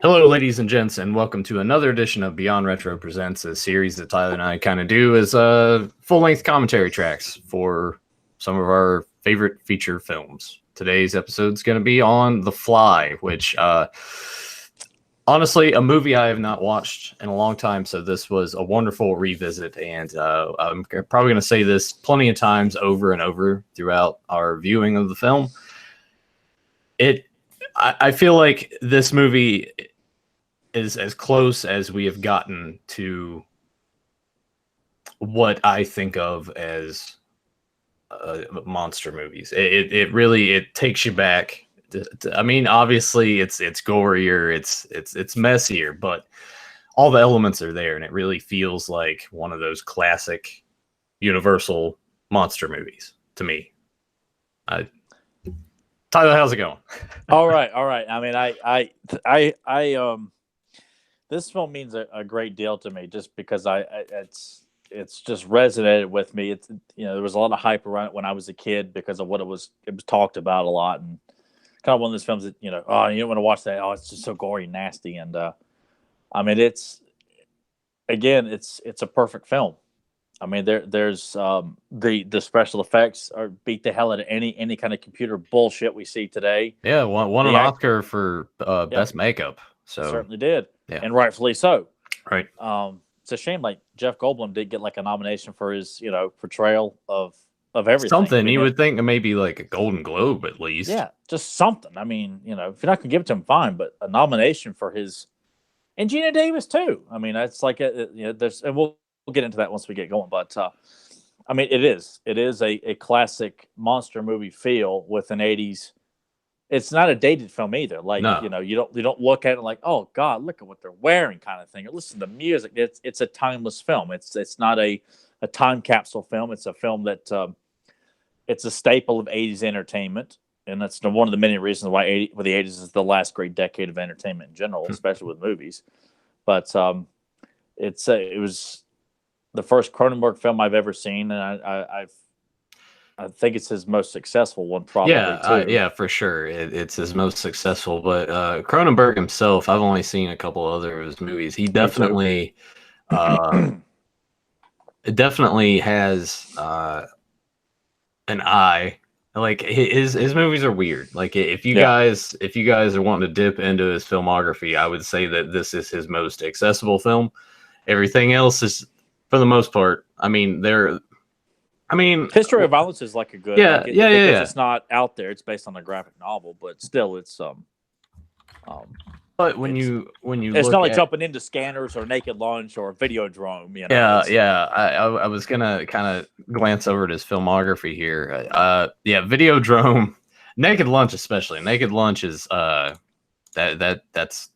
Hello, ladies and gents, and welcome to another edition of Beyond Retro Presents, a series that Tyler and I kind of do as full-length commentary tracks for some of our favorite feature films. Today's episode is going to be on The Fly, which, honestly, a movie I have not watched in a long time, so this was a wonderful revisit, and I'm probably going to say this plenty of times over and over throughout our viewing of the film. I feel like this movie is as close as we have gotten to what I think of as monster movies. It really takes you back. I mean, obviously it's gorier, it's messier, but all the elements are there, and it really feels like one of those classic Universal monster movies to me. Tyler, how's it going? All right. I mean, this film means a great deal to me, just because it's just resonated with me. It's there was a lot of hype around it when I was a kid because of what it was talked about a lot, and kind of one of those films that oh, you don't want to watch that. Oh, it's just so gory and nasty, and I mean, it's a perfect film. I mean, there's the special effects are beat the hell out of any kind of computer bullshit we see today. Yeah, won an Oscar for best makeup. So certainly did, yeah, and rightfully so. Right. It's a shame like Jeff Goldblum did get like a nomination for his portrayal of everything. Something I mean, you would think maybe like a Golden Globe at least. Yeah, just something. I mean, if you're not gonna give it to him, fine, but a nomination for his, and Gina Davis too. I mean, it's like there's, and we'll get into that once we get going. But I mean, it is a classic monster movie feel with an '80s. It's not a dated film either. Like No. you don't look at it like, oh God, look at what they're wearing, kind of thing. Or listen to the music. It's a timeless film. It's not a time capsule film. It's a film that it's a staple of '80s entertainment, and that's one of the many reasons why the '80s is the last great decade of entertainment in general, especially with movies. But it was the first Cronenberg film I've ever seen, and I think it's his most successful one, probably. Yeah, for sure. It's his most successful. But Cronenberg himself, I've only seen a couple other of his movies. He definitely, definitely has an eye. Like his movies are weird. Like if you guys are wanting to dip into his filmography, I would say that this is his most accessible film. Everything else is, for the most part, History of Violence is like a good, It's not out there. It's based on a graphic novel, but still, it's But when you it's not like jumping into Scanners or Naked Lunch or Videodrome. I was gonna kind of glance over at his filmography here. Videodrome, Naked Lunch especially. Naked Lunch is that's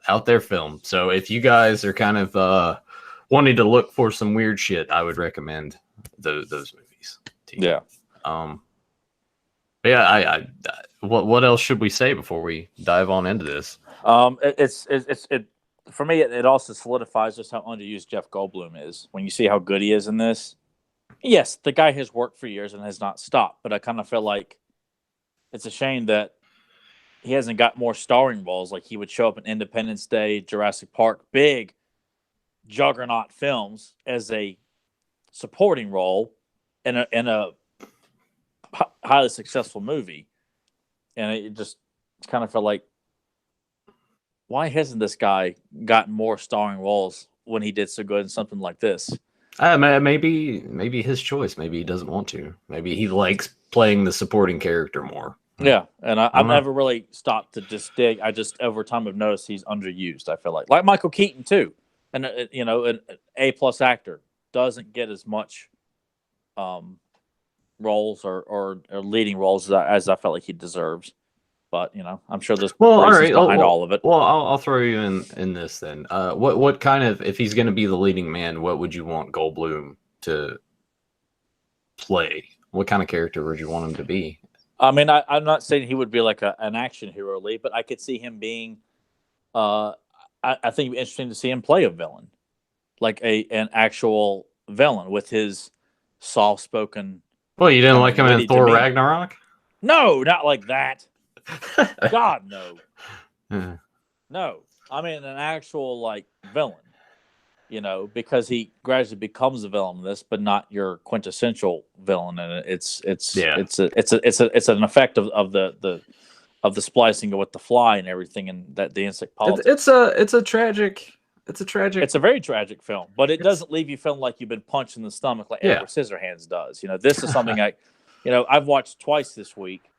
out there film. So if you guys are kind of wanting to look for some weird shit, I would recommend those movies to you. What else should we say before we dive on into this? It for me. It also solidifies just how underused Jeff Goldblum is. When you see how good he is in this, yes, the guy has worked for years and has not stopped. But I kind of feel like it's a shame that he hasn't got more starring roles. Like he would show up in Independence Day, Jurassic Park, big juggernaut films as a supporting role in a highly successful movie, and it just kind of felt like, why hasn't this guy gotten more starring roles when he did so good in something like this? Maybe his choice. Maybe he doesn't want to. Maybe he likes playing the supporting character more. Yeah, and I've never really stopped to just dig. I just over time have noticed he's underused. I feel like Michael Keaton too, and an A+ actor doesn't get as much roles or leading roles as I felt like he deserves. But I'm sure there's reasons behind all of it. Well, I'll throw you in this then. What kind of, if he's going to be the leading man, what would you want Goldblum to play? What kind of character would you want him to be? I mean, I'm not saying he would be like an action hero lead, but I could see him being. I think it'd be interesting to see him play a villain, like an actual villain with his soft-spoken. Well, you didn't like him in Thor Ragnarok? No, not like that. God, no. No. I mean an actual like villain. You know, because he gradually becomes a villain in this, but not your quintessential villain. And Yeah. it's an effect of the splicing with the fly and everything, and that the insect politics. It's a tragic. It's a tragic. It's a very tragic film, but it It's doesn't leave you feeling like you've been punched in the stomach like yeah. Edward Scissorhands does. You know, this is something I've watched twice this week.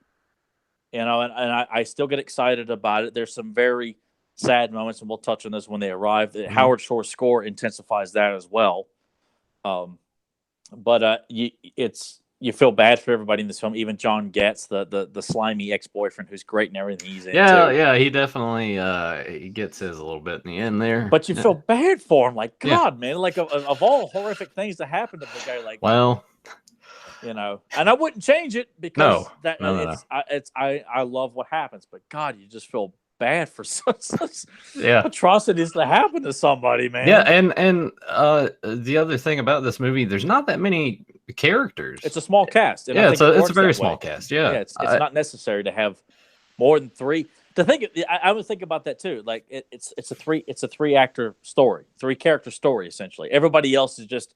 You know, and I still get excited about it. There's some very sad moments, and we'll touch on this when they arrive. Mhm. Howard Shore's score intensifies that as well. But you feel bad for everybody in this film, even John Getz, the slimy ex-boyfriend who's great and everything he's in. Yeah, too. yeah, he definitely he gets his a little bit in the end there. But you Yeah. feel bad for him, like Yeah. God, man, like of all horrific things to happen to the guy, like Well, you know, and I wouldn't change it because No. I love what happens, but God, you just feel bad for such yeah. atrocities to happen to somebody, man. Yeah, and the other thing about this movie, there's not that many characters. It's a small cast. And yeah, I think it's a works very that small way. cast. Yeah, it's not necessary to have more than three. I would think about that too. Like it's a 3-actor story, 3-character story essentially. Everybody else is just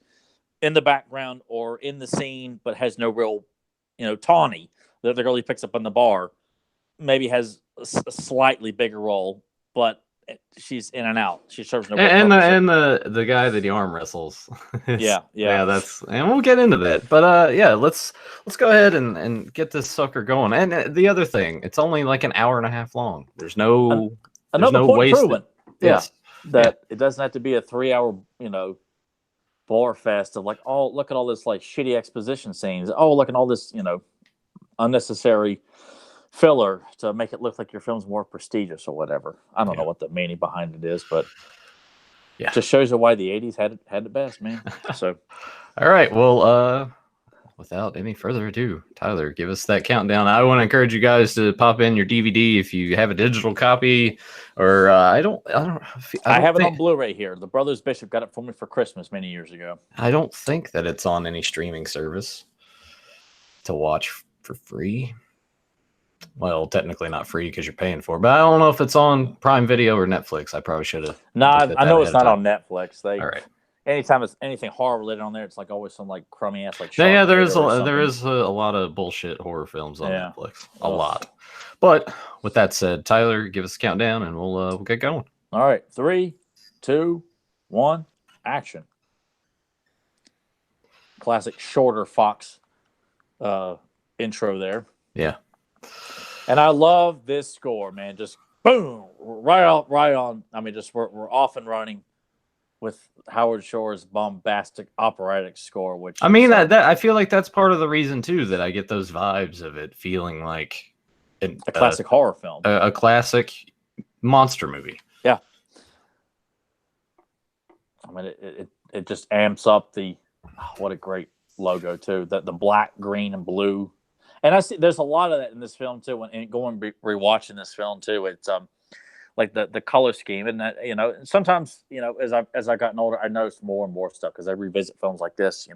in the background or in the scene, but has no real, Tawny, the girl he picks up in the bar, maybe has a slightly bigger role, but she's in and out. She serves no real purpose. and the guy that he arm wrestles. Yeah. That's, and we'll get into that. But yeah, let's go ahead and get this sucker going. And the other thing, it's only like an hour and a half long. There's no another point wasted. improvement. Yes. That it doesn't have to be a 3-hour, bar fest of like, oh, look at all this like shitty exposition scenes. Oh, look at all this, unnecessary filler to make it look like your film's more prestigious or whatever. I don't know what the meaning behind it is, but it just shows you why the 80s had the best, man. So all right, well, without any further ado, Tyler, give us that countdown. I want to encourage you guys to pop in your DVD if you have a digital copy, or I have it on Blu-ray here. The Brothers Bishop got it for me for Christmas many years ago. I don't think that it's on any streaming service to watch for free. Well, technically not free because you're paying for it, but I don't know if it's on Prime Video or Netflix. I probably should have. No, I know it's not on Netflix. All right. Anytime it's anything horror related on there, it's like always some like crummy ass like. Yeah, there is a lot of bullshit horror films on Netflix. A lot. But with that said, Tyler, give us a countdown and we'll get going. All right, 3, 2, 1, action. Classic shorter Fox intro there. Yeah. And I love this score, man. Just boom, right on. I mean, just we're off and running with Howard Shore's bombastic operatic score. Which I mean, that I feel like that's part of the reason too that I get those vibes of it feeling like a classic horror film, a classic monster movie. Yeah. I mean, it just amps up what a great logo too. The black, green, and blue. And I see there's a lot of that in this film too. When going rewatching this film too, it's like the color scheme, and that sometimes as I've gotten older, I noticed more and more stuff because I revisit films like this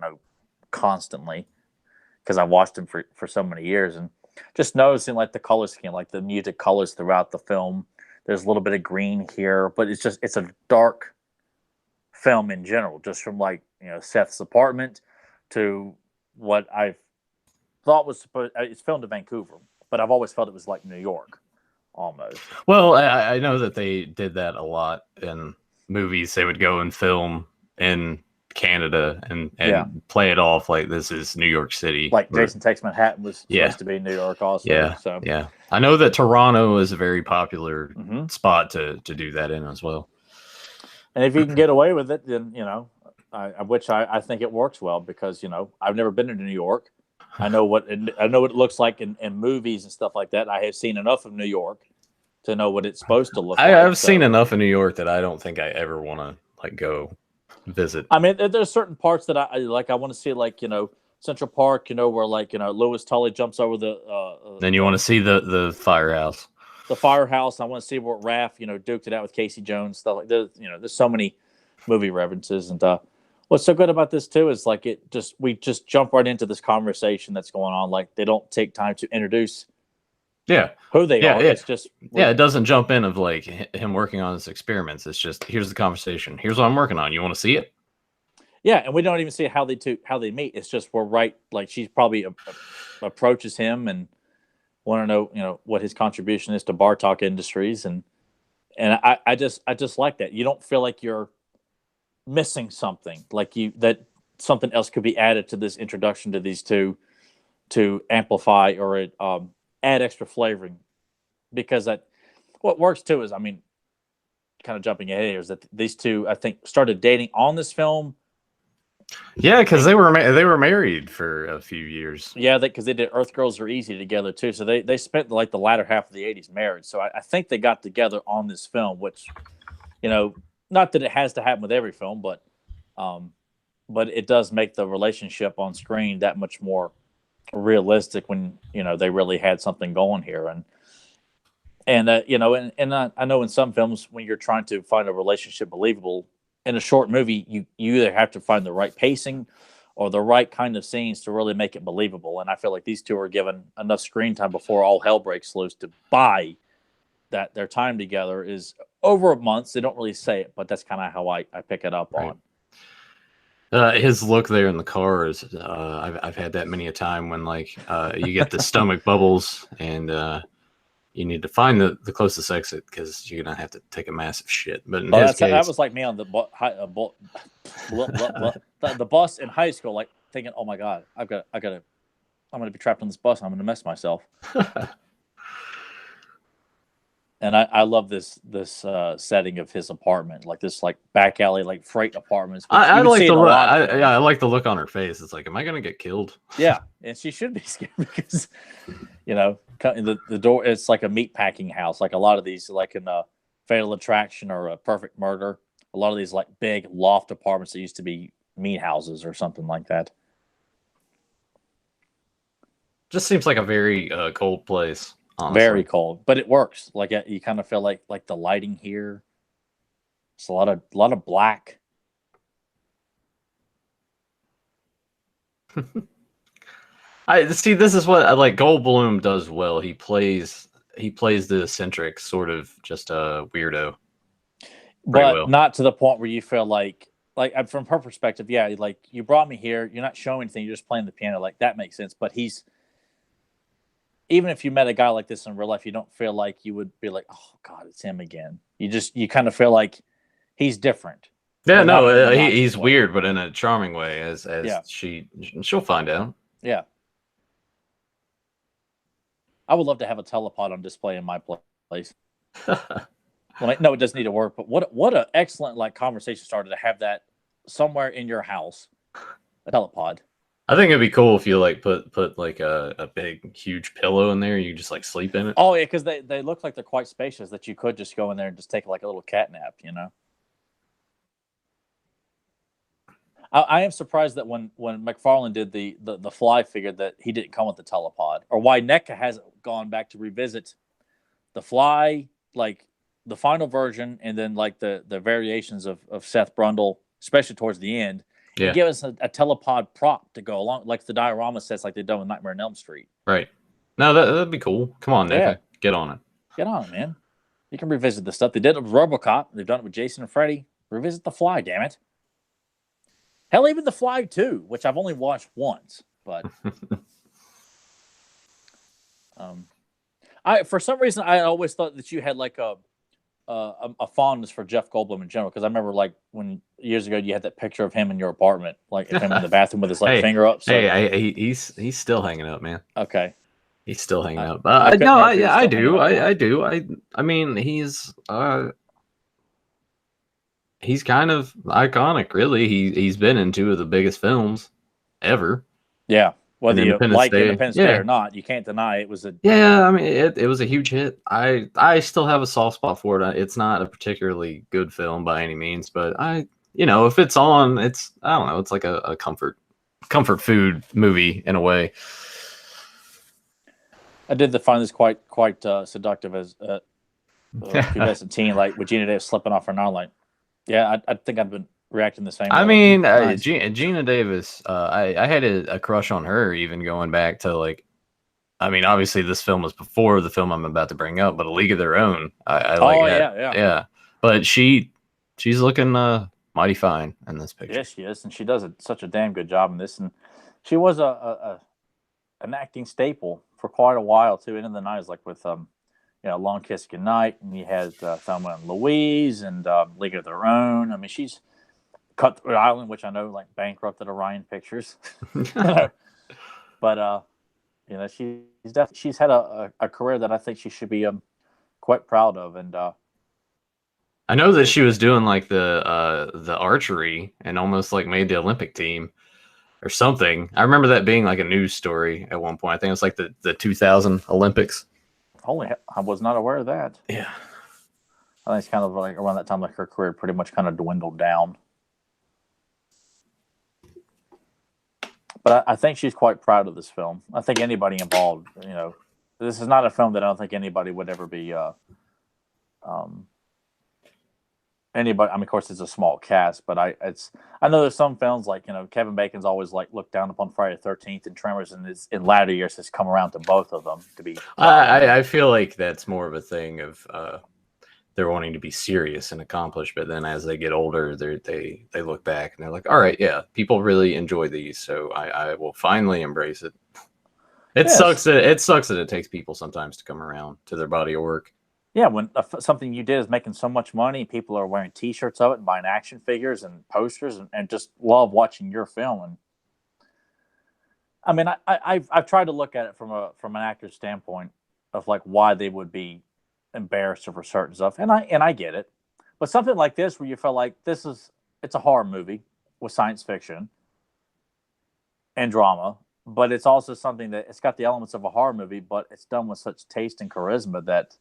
constantly because I watched them for so many years, and just noticing like the color scheme, like the muted colors throughout the film. There's a little bit of green here, but it's a dark film in general, just from like Seth's apartment to what I've thought was it's filmed in Vancouver, but I've always felt it was like New York almost. Well, I know that they did that a lot in movies. They would go and film in Canada and play it off like this is New York City. Like Jason Takes Manhattan was supposed to be New York also. Yeah. I know that Toronto is a very popular spot to do that in as well. And if you can get away with it, then I think it works well because I've never been to New York. I know what it looks like in movies and stuff like that. I have seen enough of New York to know what it's supposed to look like. I've seen enough of New York that I don't think I ever want to like go visit. I mean, there's certain parts that I like. I want to see like Central Park, where like Louis Tully jumps over the. Then you want to see the firehouse. The firehouse. I want to see where Raph duked it out with Casey Jones stuff like there's so many movie references and. What's so good about this too is like we just jump right into this conversation that's going on. Like they don't take time to introduce Yeah. who they Yeah, are. yeah. It's just Yeah, it doesn't jump in of like him working on his experiments. It's just here's the conversation. Here's what I'm working on. You want to see it? yeah, and we don't even see how they meet. It's just we're right. Like she probably approaches him and want to know what his contribution is to Bartok Industries, and I just like that. You don't feel like you're missing something, like that something else could be added to this introduction to these two to amplify or add extra flavoring, because that what works too is, I mean, kind of jumping ahead here, is that these two, I think, started dating on this film. Yeah, because they were married for a few years. Yeah, because they did Earth Girls Are Easy together too. So they spent like the latter half of the '80s married. So I think they got together on this film, which, not that it has to happen with every film, but it does make the relationship on screen that much more realistic when they really had something going here. And I know in some films, when you're trying to find a relationship believable in a short movie, you either have to find the right pacing or the right kind of scenes to really make it believable. And I feel like these two are given enough screen time before all hell breaks loose to buy that their time together is over months. They don't really say it, but that's kind of how I pick it up Right. on. His look there in the car is I've had that many a time when like you get the stomach bubbles and you need to find the closest exit because you're gonna have to take a massive shit. But in his case, that was like me on the the bus in high school, like thinking, "Oh my god, I'm gonna be trapped on this bus. I'm gonna mess myself." And I love this setting of his apartment, like this like back alley, like freight apartments. I like the look. I like the look on her face. It's like, am I gonna get killed? Yeah, and she should be scared because the door. It's like a meat packing house, like a lot of these, like in a Fatal Attraction or a Perfect Murder. A lot of these like big loft apartments that used to be meat houses or something like that. Just seems like a very cold place. Honestly. Very cold, but it works. Like you kind of feel like the lighting here. It's a lot of black. I see. This is what I like. Goldblum does well. He plays the eccentric, sort of just a weirdo. But well. Not to the point where you feel like from her perspective, yeah, like you brought me here. You're not showing anything. You're just playing the piano. Like that makes sense. But even if you met a guy like this in real life, you don't feel like you would be like, oh God, it's him again. You kind of feel like he's different. Yeah, no, he's weird, but in a charming way, as yeah. She'll find out. Yeah. I would love to have a telepod on display in my place. No, it doesn't need to work, but what an excellent like conversation starter to have that somewhere in your house, a telepod. I think it'd be cool if you like put like a big huge pillow in there. You just like sleep in it. Oh yeah, because they look like they're quite spacious. That you could just go in there and just take like a little cat nap. I am surprised that when McFarlane did the Fly figure that he didn't come with the telepod, or why NECA hasn't gone back to revisit the Fly, like the final version, and then like the variations of Seth Brundle, especially towards the end. Yeah. And give us a telepod prop to go along, like the diorama sets, like they've done with Nightmare on Elm Street. Right. No, that'd be cool. Come on, NECA. Yeah. Get on it. Get on it, man. You can revisit the stuff. They did it with RoboCop. They've done it with Jason and Freddy. Revisit the Fly, damn it. Hell, even the Fly 2, which I've only watched once, but for some reason I always thought that you had like a fondness for Jeff Goldblum in general, because I remember like when years ago you had that picture of him in your apartment, like him in the bathroom with his finger up. So. Hey, he's still hanging up, man. Okay, he's still hanging up. I do. I mean, he's kind of iconic, really. He's been in two of the biggest films ever. Yeah. Whether you like Independence Day or not, you can't deny it was a... Yeah, I mean, it was a huge hit. I still have a soft spot for it. It's not a particularly good film by any means, but if it's on, I don't know, it's like a comfort food movie in a way. I did find this quite seductive as as a teen, like with Geena Davis slipping off her arm, like, yeah, I think I've been reacting the same way. I mean, Geena Davis, I had a crush on her even going back to like I mean, obviously, this film was before the film I'm about to bring up, but A League of Their Own. I like that. Yeah. But she's looking mighty fine in this picture. Yes, she is, and she does such a damn good job in this. And she was an acting staple for quite a while too. Into the '90s, like with Long Kiss Goodnight, and you had Thelma and Louise and League of Their Own. I mean, she's Cutthroat Island, which I know like bankrupted Orion Pictures, but she's had a career that I think she should be quite proud of. And I know that she was doing like the archery and almost like made the Olympic team or something. I remember that being like a news story at one point. I think it was like the 2000 Olympics. I was not aware of that. Yeah. I think it's kind of like around that time, like her career pretty much kind of dwindled down. But I think she's quite proud of this film. I think anybody involved, this is not a film that I don't think anybody would ever be. Anybody, I mean, of course, it's a small cast, but I know there's some films like Kevin Bacon's always like looked down upon Friday the 13th, and Tremors, and in latter years has come around to both of them to be. I feel like that's more of a thing of they're wanting to be serious and accomplished, but then as they get older, they look back and they're like, all right, yeah, people really enjoy these, so I will finally embrace it. It sucks that it takes people sometimes to come around to their body of work. Yeah, when something you did is making so much money, people are wearing T-shirts of it and buying action figures and posters and just love watching your film. And I mean, I've tried to look at it from an actor's standpoint of like why they would be embarrassed over certain stuff, and I get it. But something like this, where you feel like it's a horror movie with science fiction and drama, but it's also something that it's got the elements of a horror movie, but it's done with such taste and charisma that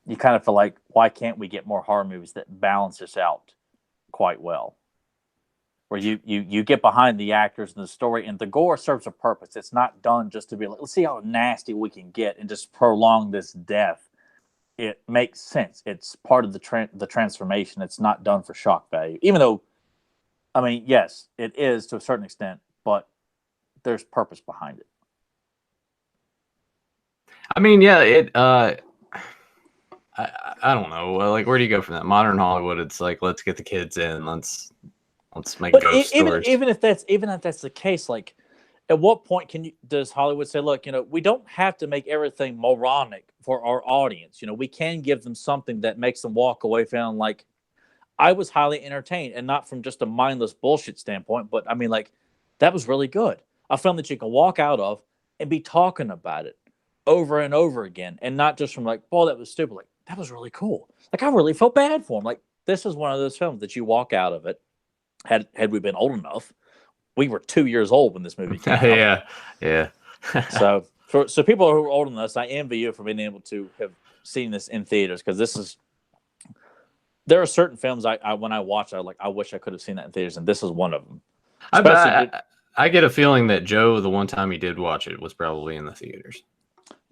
you kind of feel like, why can't we get more horror movies that balance this out quite well? Where you get behind the actors and the story, and the gore serves a purpose. It's not done just to be like, let's see how nasty we can get and just prolong this death. It makes sense. It's part of the transformation. It's not done for shock value. Even though, I mean, yes, it is to a certain extent, but there's purpose behind it. I mean, yeah, I don't know. Like, where do you go from that? Modern Hollywood, it's like, let's get the kids in. Let's make ghost stories. Even if that's the case, like, at what point does Hollywood say, look, we don't have to make everything moronic for our audience. We can give them something that makes them walk away feeling like I was highly entertained, and not from just a mindless bullshit standpoint, but I mean, like, that was really good. A film that you can walk out of and be talking about it over and over again, and not just from like, boy, that was stupid. Like, that was really cool. Like, I really felt bad for him. Like, this is one of those films that you walk out of it. Had we been old enough, we were 2 years old when this movie came out. Yeah. So people who are older than us, I envy you for being able to have seen this in theaters, because there are certain films I when I watch, I wish I could have seen that in theaters, and this is one of them. I get a feeling that Joe, the one time he did watch it, was probably in the theaters.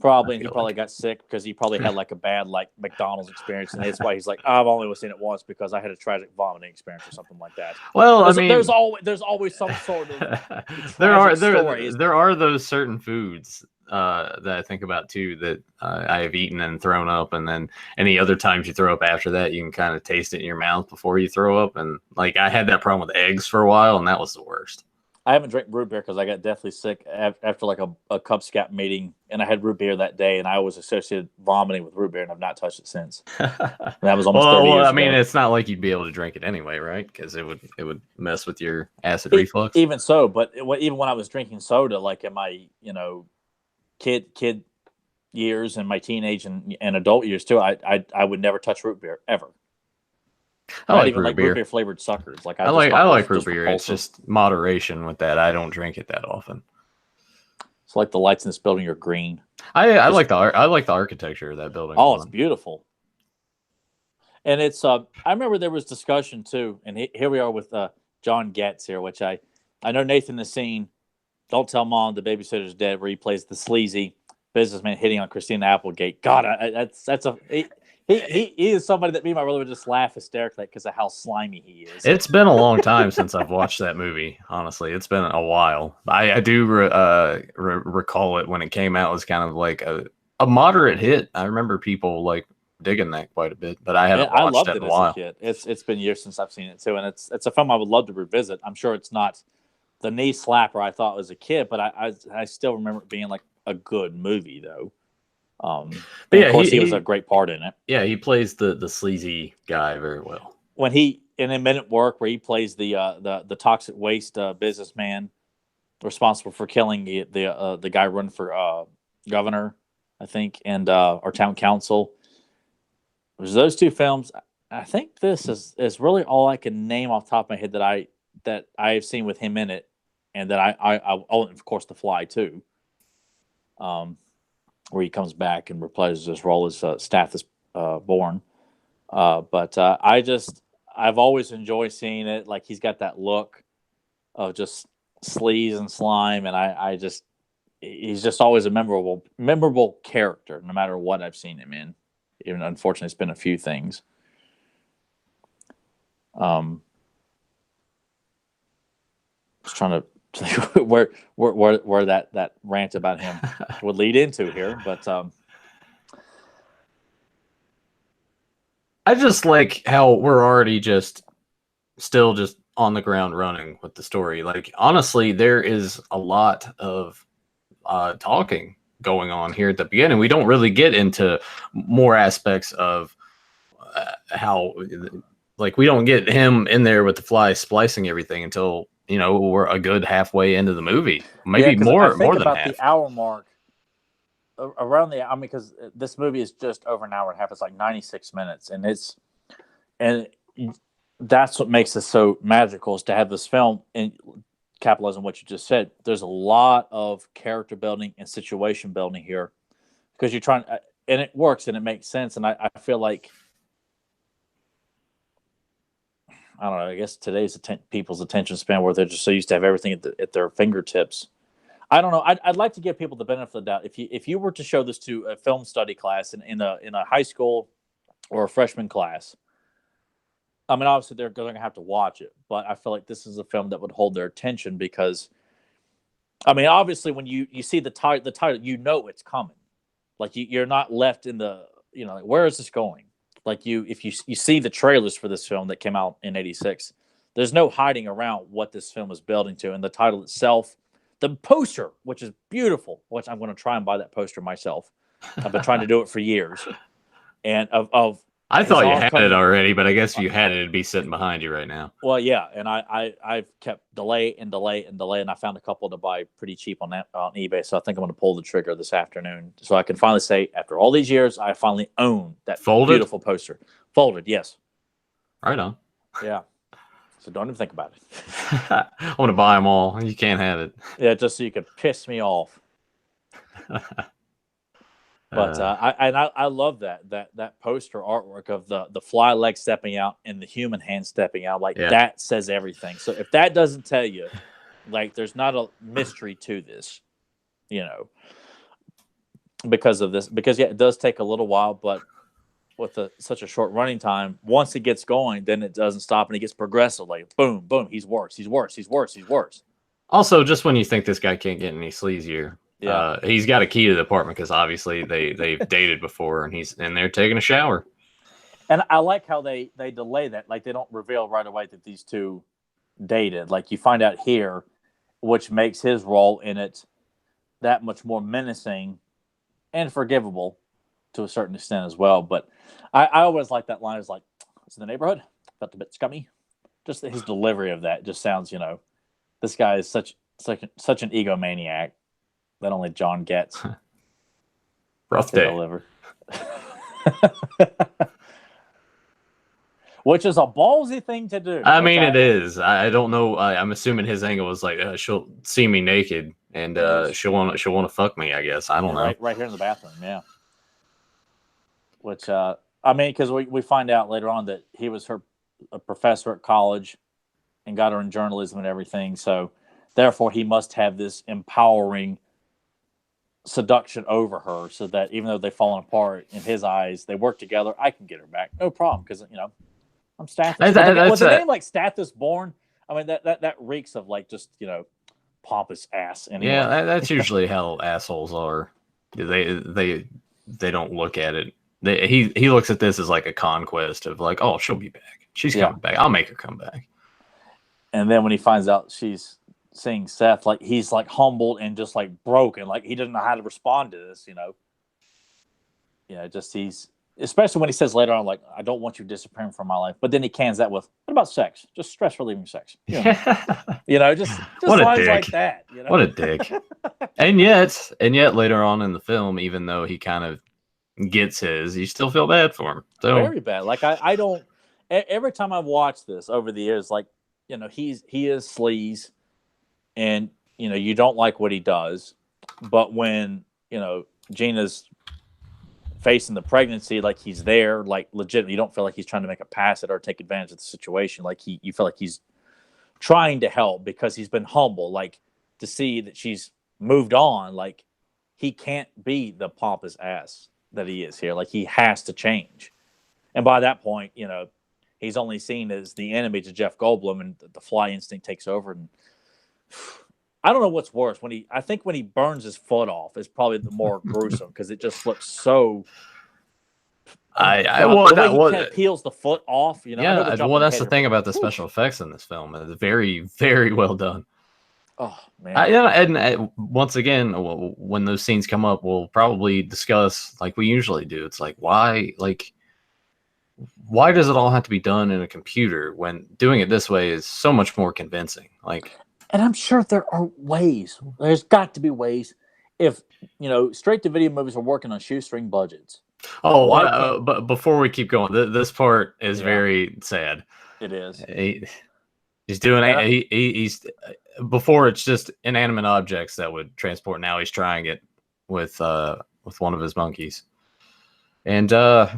Probably, and he probably got sick because he probably had like a bad like McDonald's experience, and that's why he's like, I've only seen it once because I had a tragic vomiting experience or something like that. Well, I mean, there's always some sort of there are those certain foods that I think about too that I have eaten and thrown up, and then any other times you throw up after that, you can kind of taste it in your mouth before you throw up, and like I had that problem with eggs for a while, and that was the worst. I haven't drank root beer because I got deathly sick after like a Cub Scout meeting, and I had root beer that day, and I was associated vomiting with root beer, and I've not touched it since. That was almost 30 years ago. I mean, it's not like you'd be able to drink it anyway, right? Because it would mess with your acid reflux. Even so, but even when I was drinking soda, like in my kid years and my teenage and adult years too, I would never touch root beer ever. I like root beer. Root beer flavored suckers. Like I like root beer. It's just moderation with that. I don't drink it that often. It's like the lights in this building are green. I like the architecture of that building. Oh, it's beautiful. And it's I remember there was discussion too, and here we are with John Getz here, which I know Nathan has seen. Don't Tell Mom the Babysitter's Dead, where he plays the sleazy businessman hitting on Christina Applegate. God, He is somebody that me and my brother would just laugh hysterically because of how slimy he is. It's been a long time since I've watched that movie. Honestly, it's been a while. I do recall it when it came out. It was kind of like a moderate hit. I remember people like digging that quite a bit, but I haven't I watched loved it it in a as a while. kid. It's been years since I've seen it too, and it's a film I would love to revisit. I'm sure it's not the knee slapper I thought was a kid, but I still remember it being like a good movie though. But and yeah, of course he was a great part in it. Yeah, he plays the sleazy guy very well. When he in Men at Work, where he plays the toxic waste businessman responsible for killing the guy running for governor, I think, and our town council. It was those two films. I think this is really all I can name off the top of my head that I've seen with him in it, and that I of course The Fly too, where he comes back and replaces his role as Stathis Born. But I've always enjoyed seeing it. Like he's got that look of just sleaze and slime, and he's just always a memorable character, no matter what I've seen him in. Even unfortunately, it's been a few things. Just trying to think where that rant about him would lead into here, but I just like how we're already still on the ground running with the story. Like honestly, there is a lot of talking going on here at the beginning. We don't really get into more aspects of how, like, we don't get him in there with the fly splicing everything until we're a good halfway into the movie, maybe more than about half. The hour mark around because this movie is just over an hour and a half. It's like 96 minutes, and that's what makes it so magical, is to have this film and capitalize on what you just said. There's a lot of character building and situation building here, because you're trying, and it works and it makes sense. And I feel like, I don't know, I guess today's people's attention span, where they're just so used to have everything at their fingertips. I don't know. I'd like to give people the benefit of the doubt. If you were to show this to a film study class in a high school or a freshman class, I mean, obviously they're going to have to watch it, but I feel like this is a film that would hold their attention, because, I mean, obviously when you see the title, it's coming. Like you're not left in the, like, where is this going? Like if you see the trailers for this film that came out in '86, there's no hiding around what this film is building to, and the title itself, the poster, which is beautiful, which I'm going to try and buy that poster myself. I've been trying to do it for years, and I thought you had it already, but I guess if you had it, it'd be sitting behind you right now. Well, yeah, and I've kept delay, and I found a couple to buy pretty cheap on eBay. So I think I'm going to pull the trigger this afternoon, so I can finally say, after all these years, I finally own that beautiful poster. Folded, yes. Right on. Yeah. So don't even think about it. I want to buy them all. You can't have it. Yeah, just so you could piss me off. But I love that poster artwork of the fly leg stepping out and the human hand stepping out. Like, that says everything. So if that doesn't tell you, like, there's not a mystery to this, because of this. Because it does take a little while, but with such a short running time, once it gets going, then it doesn't stop, and it gets progressively boom, boom. He's worse. Also, just when you think this guy can't get any sleazier. Yeah, he's got a key to the apartment, because obviously they've dated before, and he's in there taking a shower. And I like how they delay that. Like, they don't reveal right away that these two dated. Like, you find out here, which makes his role in it that much more menacing and forgivable to a certain extent as well. But I always like that line. Is like, it's in the neighborhood, felt a bit scummy. Just his delivery of that just sounds, this guy is such an egomaniac that only John gets. Rough day. Deliver. Which is a ballsy thing to do. I mean, it is. I don't know. I'm assuming his angle was like, she'll see me naked and she'll want to fuck me, I guess. I don't know. Right here in the bathroom, yeah. Which, I mean, because we find out later on that he was a professor at college and got her in journalism and everything. So, therefore, he must have this empowering seduction over her, so that even though they've fallen apart in his eyes, they work together. I can get her back, no problem, because I'm Stathis. Was the name like Stathis Born? I mean, that reeks of like just pompous ass. Anyway. Yeah, that's usually how assholes are. They don't look at it. He looks at this as like a conquest of like, oh, she'll be back. She's coming back. I'll make her come back. And then when he finds out she's seeing Seth, like he's like humbled and just like broken, like he doesn't know how to respond to this. Just he's, especially when he says later on, like, I don't want you disappearing from my life. But then he cans that with, what about sex? Just stress relieving sex. Just what lines a dick. like that. What a dick. and yet later on in the film, even though he kind of gets his, you still feel bad for him. So very bad. Like I don't. Every time I've watched this over the years, like he is sleaze, and you don't like what he does, but when Gina's facing the pregnancy, like he's there, like legit. You don't feel like he's trying to make a pass at or take advantage of the situation. Like you feel like he's trying to help because he's been humble. Like to see that she's moved on. Like he can't be the pompous ass that he is here. Like he has to change. And by that point, he's only seen as the enemy to Jeff Goldblum, and the fly instinct takes over. And I don't know what's worse. I think when he burns his foot off is probably the more gruesome, because it just looks so. He peels the foot off. Yeah, well, that's the thing about the special effects in this film. It's very, very well done. Oh man! And once again, when those scenes come up, we'll probably discuss like we usually do. It's like why does it all have to be done in a computer when doing it this way is so much more convincing? Like. And I'm sure there are ways. There's got to be ways. If straight to video movies are working on shoestring budgets. Oh, but before we keep going, this part is very sad. It is. He's doing it. He's before it's just inanimate objects that would transport. Now he's trying it with one of his monkeys, and this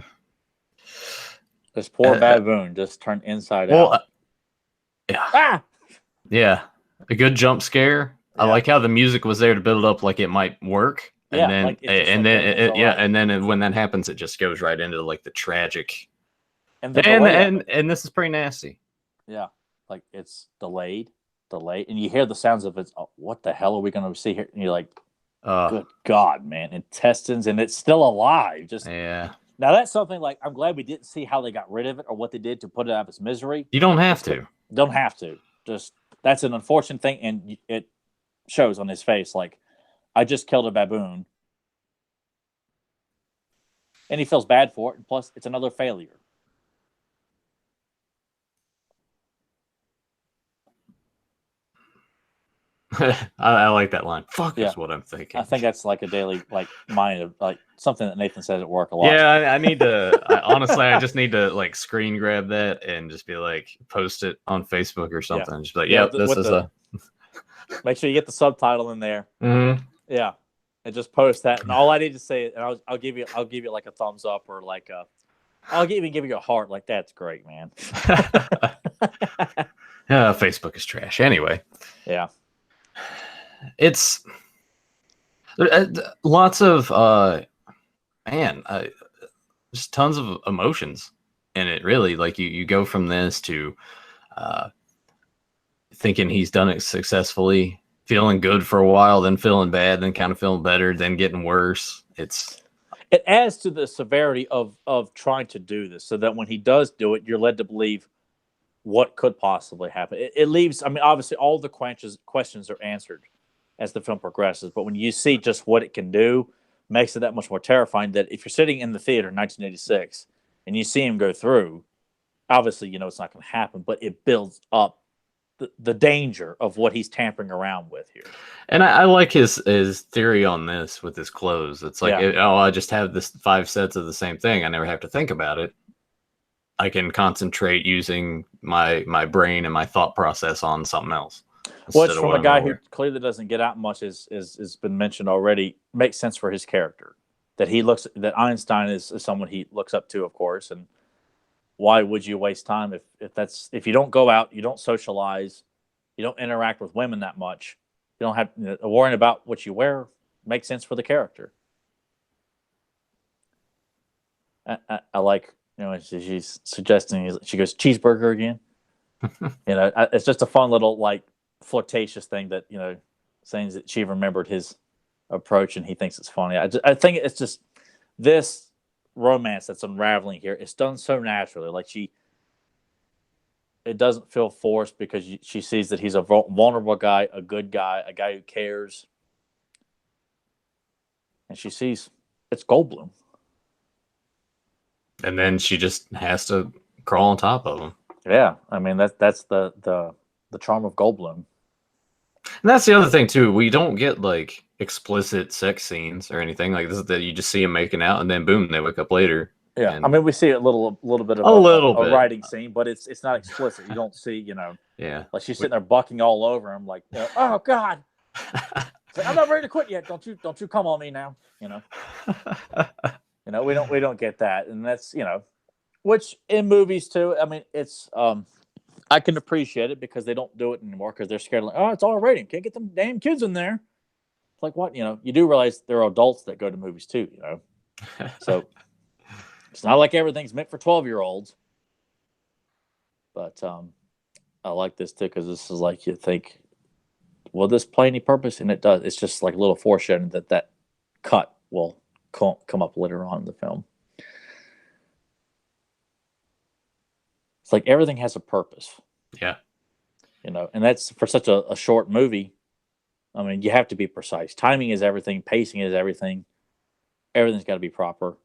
poor baboon just turned inside out. Yeah. Yeah. A good jump scare. Yeah. I like how the music was there to build up like it might work, and then when that happens, it just goes right into like the tragic. And this is pretty nasty. Yeah, like it's delayed, and you hear the sounds of it. Oh, what the hell are we going to see here? And you're like, good God, man! Intestines, and it's still alive. Now that's something like I'm glad we didn't see how they got rid of it or what they did to put it out of its misery. You don't have to. Don't have to. Just. That's an unfortunate thing, and it shows on his face. Like, I just killed a baboon, and he feels bad for it. And plus, it's another failure. I like that line. Fuck is what I'm thinking. I think that's like a daily mind of like something that Nathan says at work a lot. Yeah, I need to. Honestly, I just need to like screen grab that and just be like post it on Facebook or something. Yeah. Just be like, yeah, this is a. Make sure you get the subtitle in there. Mm-hmm. Yeah, and just post that. And all I need to say, and I'll give you like a thumbs up or like I'll even give you a heart. Like that's great, man. Yeah, Facebook is trash. Anyway. Yeah. It's lots of just tons of emotions in it, really. Like you go from this to thinking he's done it successfully, feeling good for a while, then feeling bad, then kind of feeling better, then getting worse. It adds to the severity of trying to do this, so that when he does do it, you're led to believe what could possibly happen. It leaves, I mean, obviously all the questions are answered as the film progresses, but when you see just what it can do, makes it that much more terrifying. That if you're sitting in the theater in 1986 and you see him go through, obviously it's not going to happen, but it builds up the danger of what he's tampering around with here. And I like his theory on this with his clothes. It's like, I just have this 5 sets of the same thing. I never have to think about it. I can concentrate using my brain and my thought process on something else. Which, from a guy who clearly doesn't get out much, as has been mentioned already, makes sense for his character. That Einstein is someone he looks up to, of course. And why would you waste time if you don't go out, you don't socialize, you don't interact with women that much, you don't have worrying about what you wear, makes sense for the character. I like, she's suggesting, she goes, cheeseburger again. It's just a fun little like flirtatious thing that, saying that she remembered his approach and he thinks it's funny. I think it's just this romance that's unraveling here. It's done so naturally. Like it doesn't feel forced because she sees that he's a vulnerable guy, a good guy, a guy who cares. And she sees it's Goldblum. And then she just has to crawl on top of him. Yeah, I mean that's the charm of Goldblum. And that's the other thing too. We don't get like explicit sex scenes or anything like this. That you just see them making out, and then boom, they wake up later. Yeah, and I mean we see a little bit of a writing scene, but it's not explicit. You don't see, Yeah, like she's sitting there bucking all over him, like, oh God, like, I'm not ready to quit yet. Don't you come on me now, we don't get that, and that's which in movies too. I mean, it's I can appreciate it because they don't do it anymore because they're scared. Like, oh, it's all rating. Can't get them damn kids in there. It's like what? You do realize there are adults that go to movies too. So it's not like everything's meant for 12-year-olds. But I like this too because this is like you think, will this play any purpose? And it does. It's just like a little foreshadowing that cut will come up later on in the film. It's like everything has a purpose. Yeah. And that's for such a short movie. I mean, you have to be precise. Timing is everything. Pacing is everything. Everything's got to be proper.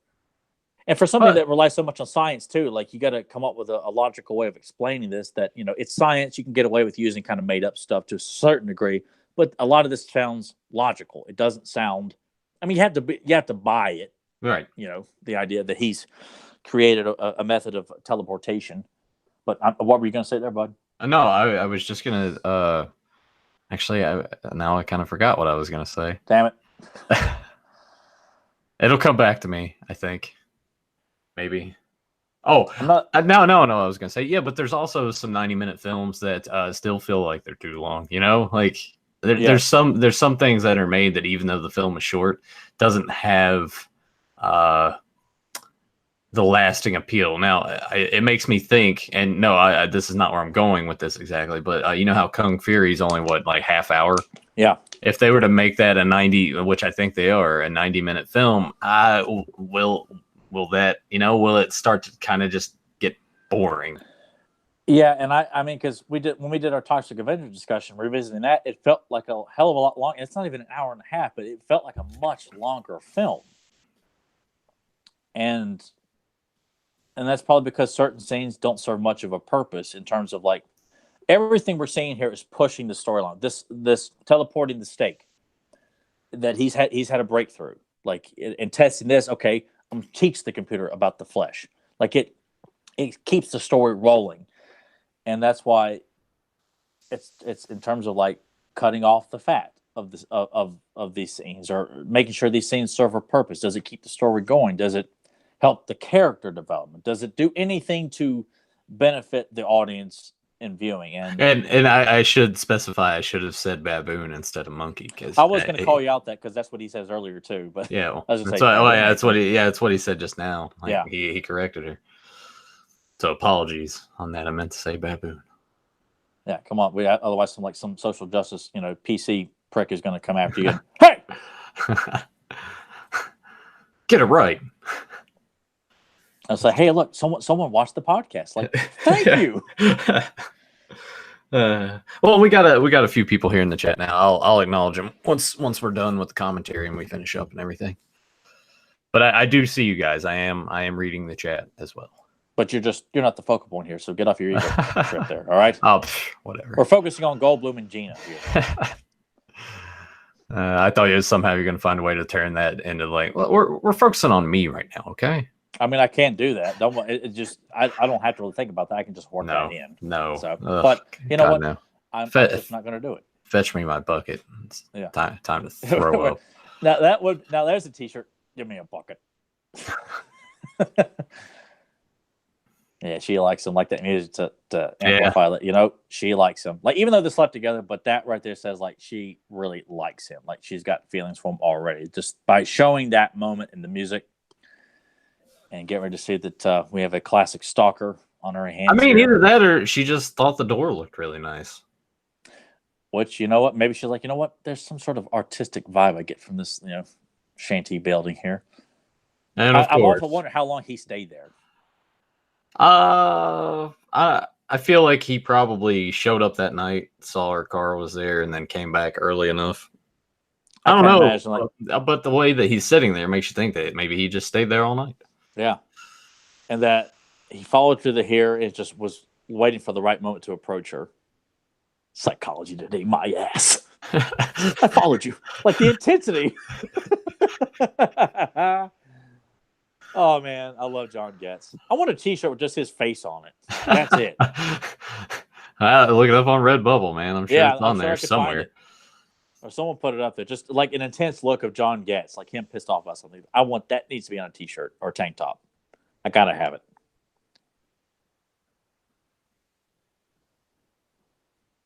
And for something that relies so much on science too, like you got to come up with a logical way of explaining this. That it's science. You can get away with using kind of made up stuff to a certain degree, but a lot of this sounds logical. It doesn't sound. I mean, you have to buy it, right? The idea that he's created a method of teleportation. But what were you going to say there, bud? No, I was just going to. Actually, now I kind of forgot what I was going to say. Damn it! It'll come back to me, I think. Maybe. Oh, no! I was going to say, yeah, but there's also some 90-minute films that still feel like they're too long. Like there's some things that are made that even though the film is short, doesn't have the lasting appeal. Now, it makes me think, and no, this is not where I'm going with this exactly, but you know how Kung Fury is only like half hour? Yeah. If they were to make that a 90, which I think they are, a 90-minute film, will that, will it start to kind of just get boring? Yeah, and I mean, because when we did our Toxic Avenger discussion, revisiting that, it felt like a hell of a lot long. It's not even an hour and a half, but it felt like a much longer film. And that's probably because certain scenes don't serve much of a purpose in terms of like everything we're seeing here is pushing the storyline. This teleporting the steak that he's had a breakthrough, like in testing this. Okay, I'm gonna teach the computer about the flesh. Like it keeps the story rolling, and that's why it's in terms of like cutting off the fat of this of these scenes or making sure these scenes serve a purpose. Does it keep the story going? Does it help the character development? Does it do anything to benefit the audience in viewing? And I should specify, I should have said baboon instead of monkey, because I was going to call you out that because that's what he says earlier too. But yeah, I was that's what he said just now. Like, yeah, he corrected her. So apologies on that. I meant to say baboon. Yeah, come on. Otherwise, some social justice, PC prick is going to come after you. And, hey, get it right. I was like, hey, look, someone watched the podcast. Like, thank you. Well, we got a few people here in the chat now. I'll acknowledge them once we're done with the commentary and we finish up and everything. But I do see you guys. I am reading the chat as well. But you're not the focal point here, so get off your ego trip there. All right. Oh, whatever. We're focusing on Goldblum and Gina here. I thought somehow you're going to find a way to turn that into like, well, we're focusing on me right now, okay? I mean, I can't do that. I don't have to really think about that. I can just work that in. No. So, but you know God, what? No. I'm just not going to do it. Fetch me my bucket. It's time to throw up. Now there's a T-shirt. Give me a bucket. Yeah, she likes him, like that music to Yeah. amplify that. You know, she likes him. Like, even though they slept together, but that right there says like she really likes him. Like, she's got feelings for him already, just by showing that moment in the music. And get ready to see that we have a classic stalker on our hands. I mean, here. either that or she just thought the door looked really nice. Which, you know what? Maybe she's like, you know what? There's some sort of artistic vibe I get from this, shanty building here. And of I've course, also wondered how long he stayed there. I feel like he probably showed up that night, saw her car was there, and then came back early enough. I don't know, Imagine, but the way that he's sitting there makes you think that maybe he just stayed there all night. Yeah, and that he followed through the hair and just was waiting for the right moment to approach her. Psychology today, my ass. I followed you, like the intensity. Oh man, I love John Getz. I want a T-shirt with just his face on it. That's it. Look it up on Redbubble, man. I'm sure it's on there somewhere. Or someone put it up there, just like an intense look of John Getz, like him pissed off about something. I want that. Needs to be on a T-shirt or a tank top. I gotta have it.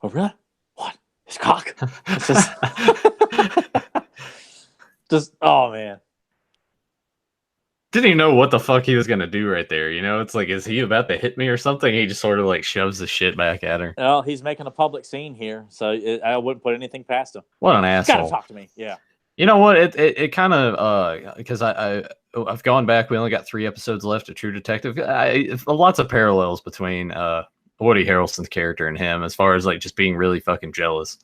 Oh really? What? His cock? It's just oh man. Didn't even know what the fuck he was gonna do right there. You know, it's like, is he about to hit me or something? He just sort of like shoves the shit back at her. Well, he's making a public scene here, so I wouldn't put anything past him. What an asshole! Gotta talk to me. Yeah. You know what? It kind of because I've gone back. We only got 3 episodes left of True Detective. Lots of parallels between Woody Harrelson's character and him, as far as like just being really fucking jealous.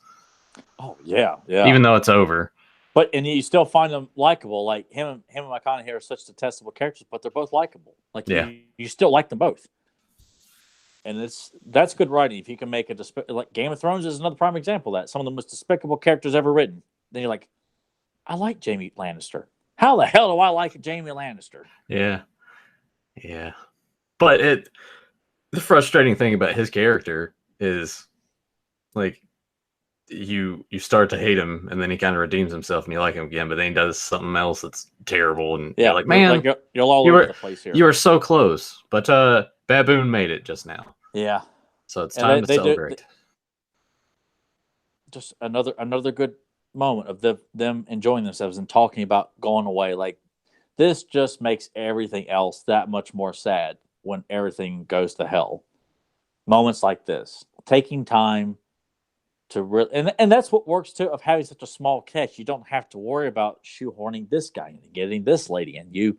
Oh yeah, yeah. Even though it's over. But you still find them likable. Like him and McConaughey are such detestable characters, but they're both likable. Like you still like them both, and that's good writing. If you can make like Game of Thrones is another prime example of that. Some of the most despicable characters ever written. Then you're like, I like Jaime Lannister. How the hell do I like Jaime Lannister? Yeah, yeah. But the frustrating thing about his character is like, you start to hate him, and then he kind of redeems himself, and you like him again. But then he does something else that's terrible, and you're like, man, like you're all over the place here. You were so close, but Baboon made it just now. Yeah, so it's time to celebrate. Just another good moment of them enjoying themselves and talking about going away. Like, this just makes everything else that much more sad when everything goes to hell. Moments like this, taking time to really, and that's what works too, of having such a small cast. You don't have to worry about shoehorning this guy and getting this lady, and you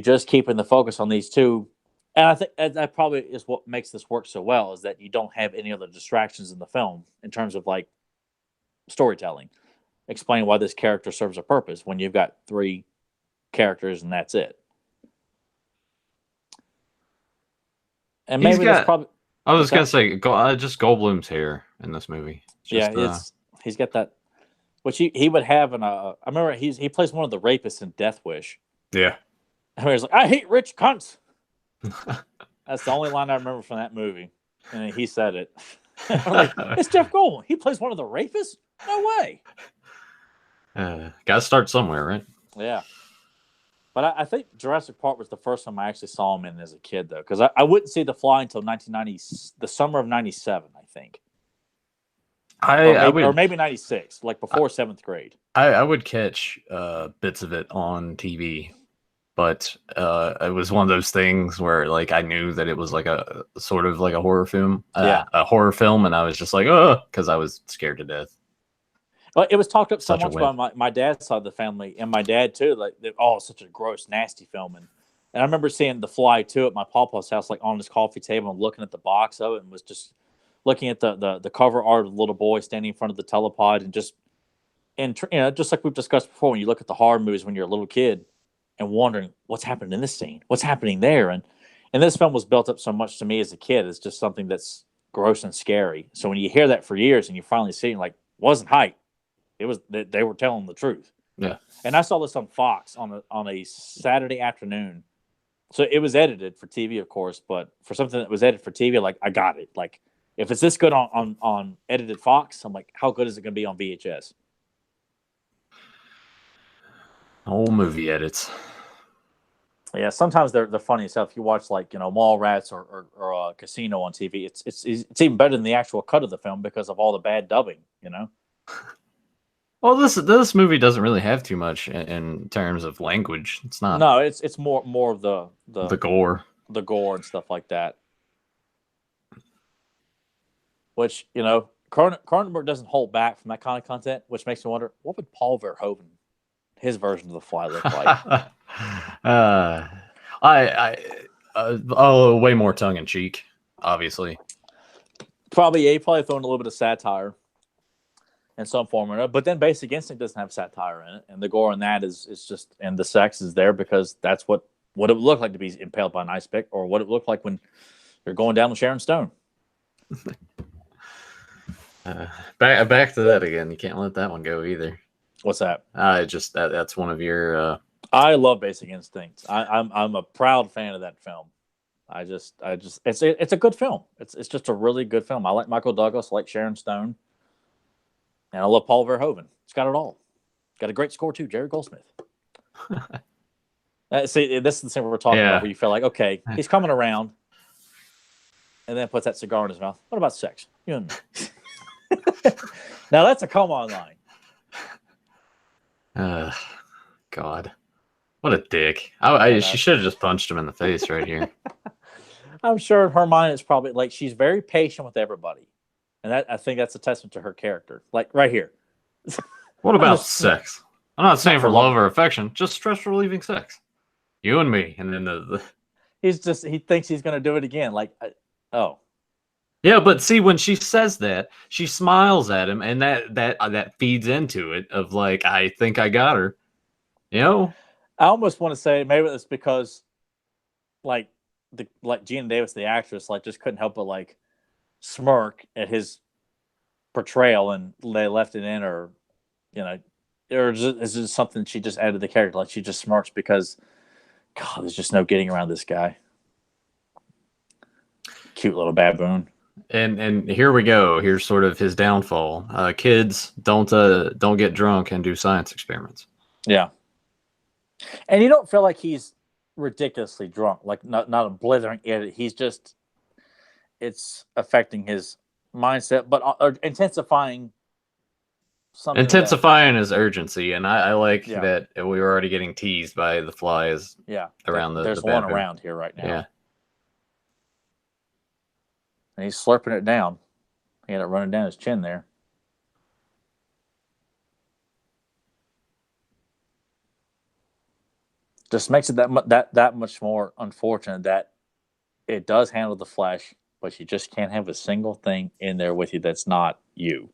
just keeping the focus on these two. And I think that probably is what makes this work so well, is that you don't have any other distractions in the film in terms of like storytelling, explaining why this character serves a purpose when you've got 3 characters and that's it. And maybe that's probably. I was gonna say, just Goldblum's hair in this movie. He's got that, which he would have in a. I remember he plays one of the rapists in Death Wish. Yeah. I mean, he's like, I hate rich cunts. That's the only line I remember from that movie, and he said it. Like, it's Jeff Goldblum. He plays one of the rapists? No way. Got to start somewhere, right? Yeah. But I think Jurassic Park was the first time I actually saw him in as a kid, though, because I wouldn't see The Fly until 1990, the summer of '97, I think. Or maybe 96, like before 7th grade. I would catch bits of it on TV, but it was one of those things where like I knew that it was like a sort of like a horror film, a horror film, and I was just like, oh, because I was scared to death. Well, it was talked up so much by my dad's side of the family, and my dad too. Like, it's such a gross, nasty film. And I remember seeing The Fly too at my papa's house, like on his coffee table, and looking at the box of it, and was just looking at the cover art of the little boy standing in front of the telepod, and just like we've discussed before, when you look at the horror movies when you're a little kid, and wondering what's happening in this scene, what's happening there, and this film was built up so much to me as a kid. It's just something that's gross and scary. So when you hear that for years, and you finally see it, like, it wasn't hype. It was, they were telling the truth. Yeah. And I saw this on Fox on a Saturday afternoon. So it was edited for TV, of course, but for something that was edited for TV, like, I got it. Like, if it's this good on edited Fox, I'm like, how good is it going to be on VHS? Whole movie edits. Yeah, sometimes they're funny stuff. If you watch like Mall Rats or Casino on TV, it's even better than the actual cut of the film because of all the bad dubbing. Well, this movie doesn't really have too much in terms of language. It's not No, it's more of the the gore. the gore and stuff like that. Which Cronenberg doesn't hold back from that kind of content, which makes me wonder what would Paul Verhoeven, his version of The Fly, look like. Way more tongue in cheek, obviously. Probably throwing a little bit of satire in some form or another. But then Basic Instinct doesn't have satire in it, and the gore in that is just, and the sex is there because that's what it would look like to be impaled by an ice pick, or what it looked like when you're going down with Sharon Stone. Back to that again. You can't let that one go either. What's that? That's one of your. I love Basic Instinct. I'm a proud fan of that film. It's a good film. It's just a really good film. I like Michael Douglas, I like Sharon Stone, and I love Paul Verhoeven. It's got it all. Got a great score too, Jerry Goldsmith. See, this is the thing we're talking about, where you feel like, okay, he's coming around, and then puts that cigar in his mouth. What about sex? You and me. Now that's a come on line. God, what a dick! She should have just punched him in the face right here. I'm sure in her mind it's probably like she's very patient with everybody, and I think that's a testament to her character. Like right here. What about sex? I'm not saying for love or affection, just stress relieving sex. You and me, and then he thinks he's going to do it again. Like, oh. Yeah, but see, when she says that, she smiles at him, and that feeds into it of like, I think I got her. I almost want to say maybe it's because, like Geena Davis, the actress, like just couldn't help but like smirk at his portrayal, and they left it in, or is it something she just added to the character? Like she just smirks because, God, there's just no getting around this guy. Cute little baboon. And here we go. Here's sort of his downfall. Kids don't get drunk and do science experiments. Yeah, and you don't feel like he's ridiculously drunk, like not a blithering idiot. He's just, it's affecting his mindset, but intensifying. Intensifying his urgency, and I like that we were already getting teased by the flies. Yeah, around there's the one around here right now. Yeah. And he's slurping it down. He ended up running down his chin there. Just makes it that much more unfortunate that it does handle the flesh, but you just can't have a single thing in there with you that's not you.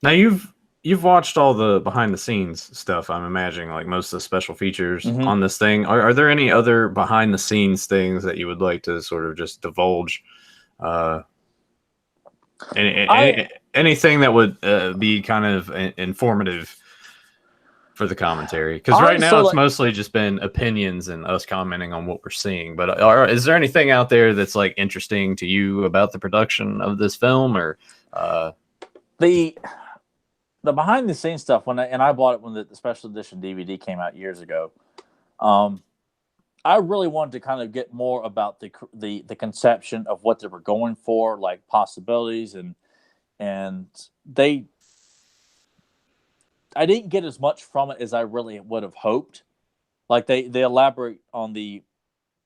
Now you've watched all the behind the scenes stuff. I'm imagining like most of the special features on this thing. Are there any other behind the scenes things that you would like to sort of just divulge? Anything that would be kind of informative for the commentary? Because right now it's mostly just been opinions and us commenting on what we're seeing. But is there anything out there that's like interesting to you about the production of this film, or the behind the scenes stuff? I bought it when the special edition DVD came out years ago. I really wanted to kind of get more about the conception of what they were going for, like possibilities, and I didn't get as much from it as I really would have hoped. Like they elaborate on the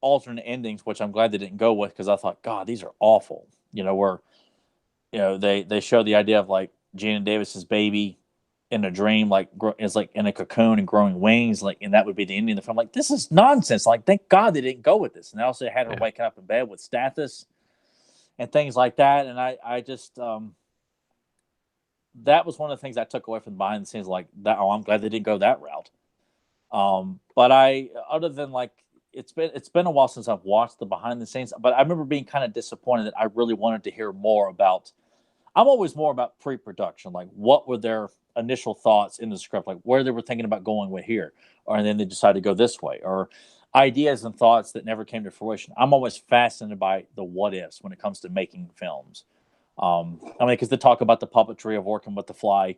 alternate endings, which I'm glad they didn't go with, because I thought, God, these are awful. Where they show the idea of like Geena Davis's baby in a dream, like is like in a cocoon and growing wings, like, and that would be the ending of the film. Like, this is nonsense. Like, thank God they didn't go with this. And they also had her waking up in bed with status and things like that. And I just that was one of the things I took away from behind the scenes. Like that, I'm glad they didn't go that route. But other than like, it's been a while since I've watched the behind the scenes, but I remember being kind of disappointed that I really wanted to hear more about. I'm always more about pre-production, like what were their initial thoughts in the script, like where they were thinking about going with here, and then they decided to go this way, or ideas and thoughts that never came to fruition. I'm always fascinated by the what ifs when it comes to making films. Because they talk about the puppetry of working with the fly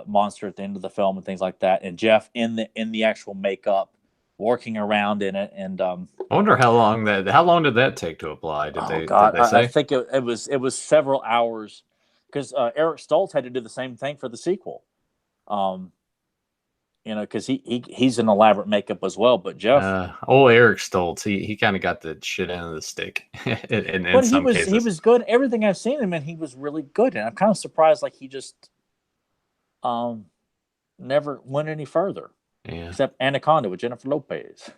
monster at the end of the film and things like that, and Jeff in the actual makeup working around in it, and I wonder how long did that take to apply? Did oh they did god, they I say? think it was several hours because Eric Stoltz had to do the same thing for the sequel. Um, because he's an elaborate makeup as well. But Jeff, Old Eric Stoltz, he kind of got the shit end of the stick in but he some was he cases. was good. Everything I've seen him in, he was really good, and I'm kind of surprised like he just um never went any further Yeah, except Anaconda with Jennifer Lopez.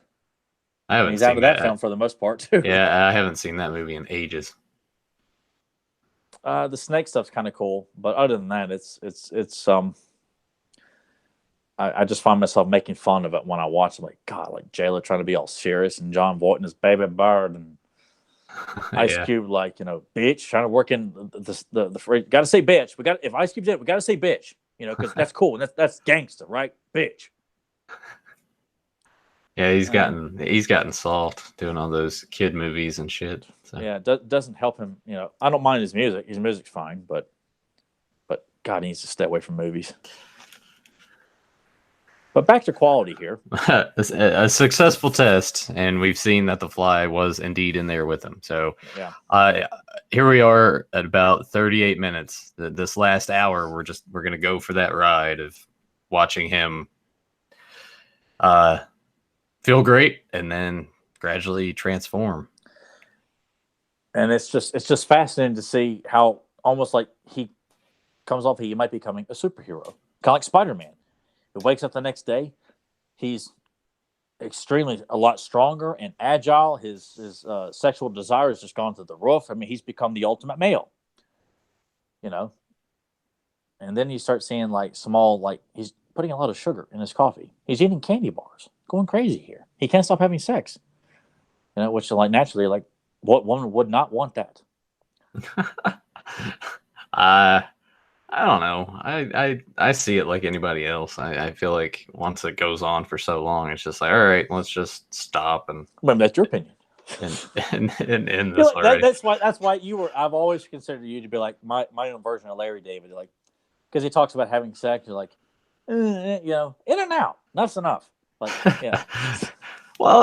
I And haven't he's out seen of that that. film for the most part too. Yeah, I haven't seen that movie in ages. The snake stuff's kind of cool, but other than that, it's I just find myself making fun of it when I watch it. Like God, like Jayla trying to be all serious, and John Voight and his baby bird, and Ice Yeah. Cube like bitch trying to work in the phrase. Got to say bitch. We got if Ice Cube's it, we got to say bitch. Because that's cool and that's gangster, right? Bitch. Yeah, he's gotten soft doing all those kid movies and shit. So. Yeah, doesn't help him. I don't mind his music. His music's fine, but God, he needs to stay away from movies. But back to quality here. A successful test, and we've seen that the fly was indeed in there with him. So, Yeah. here we are at about 38 minutes. This last hour, we're gonna go for that ride of watching him feel great and then gradually transform. And it's just fascinating to see how almost like he comes off, he might be becoming a superhero, kind of like Spider-Man. He wakes up the next day, he's extremely a lot stronger and agile. His sexual desire has just gone to the roof. I mean, he's become the ultimate male. And then you start seeing like small, like he's putting a lot of sugar in his coffee. He's eating candy bars, going crazy here. He can't stop having sex. Which like naturally, like what woman would not want that? I don't know. I see it like anybody else. I feel like once it goes on for so long, it's just like, all right, let's just stop and Well, that's your opinion. and end this already. That's why you were. I've always considered you to be like my own version of Larry David, like because he talks about having sex. You're like, in and out. Enough's enough. Like, yeah. Well,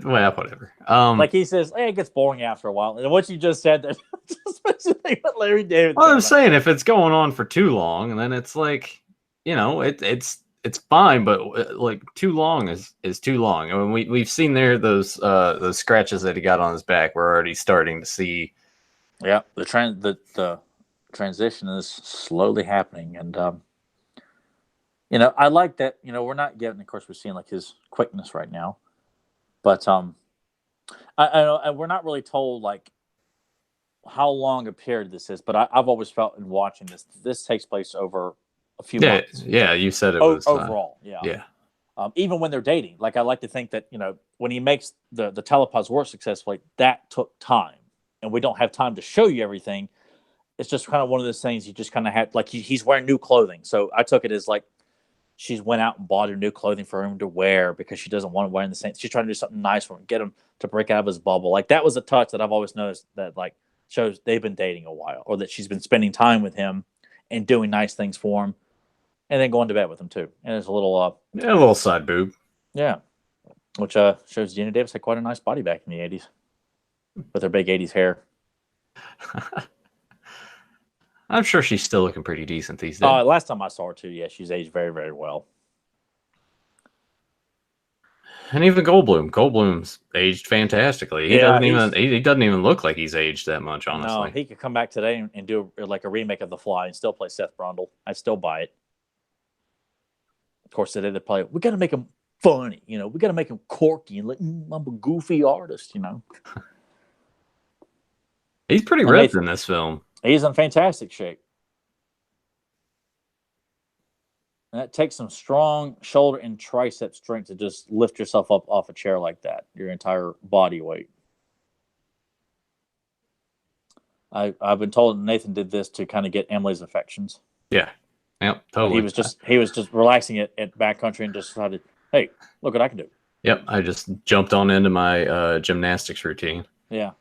whatever. Like he says, hey, it gets boring after a while. And what you just said, that just makes you think what Larry David. Well, I'm saying if it's going on for too long, then it's like, it's fine, but like too long is too long. I mean, we've seen there those scratches that he got on his back. We're already starting to see. Yeah, the transition is slowly happening, and I like that. We're not getting, of course, we're seeing like his quickness right now, but we're not really told like how long a period this is. But I've always felt in watching this takes place over a few months. Yeah, you said it was overall. Yeah. Even when they're dating, like I like to think that when he makes the telepods work successfully, that took time, and we don't have time to show you everything. It's just kind of one of those things you just kind of had, like he's wearing new clothing. So I took it as like she's went out and bought her new clothing for him to wear because she doesn't want to wear the same. She's trying to do something nice for him, get him to break out of his bubble. Like that was a touch that I've always noticed that like shows they've been dating a while, or that she's been spending time with him and doing nice things for him, and then going to bed with him too. And there's a little a little side boob. Yeah, which shows Gina Davis had quite a nice body back in the 80s with her big 80s hair. I'm sure she's still looking pretty decent these days. Last time I saw her too, yeah, she's aged very, very well. And even Goldblum's aged fantastically. He doesn't even look like he's aged that much, honestly. No, he could come back today and do like a remake of The Fly and still play Seth Brundle. I'd still buy it. Of course, today they play. We got to make him funny, we got to make him quirky and like I'm a goofy artist, He's pretty ripped in this film. He's in fantastic shape. And that takes some strong shoulder and tricep strength to just lift yourself up off a chair like that, your entire body weight. I've been told Nathan did this to kind of get Emily's affections. Yeah. Yep, totally. He was just relaxing at backcountry and just decided, hey, look what I can do. Yep, I just jumped on into my gymnastics routine. Yeah.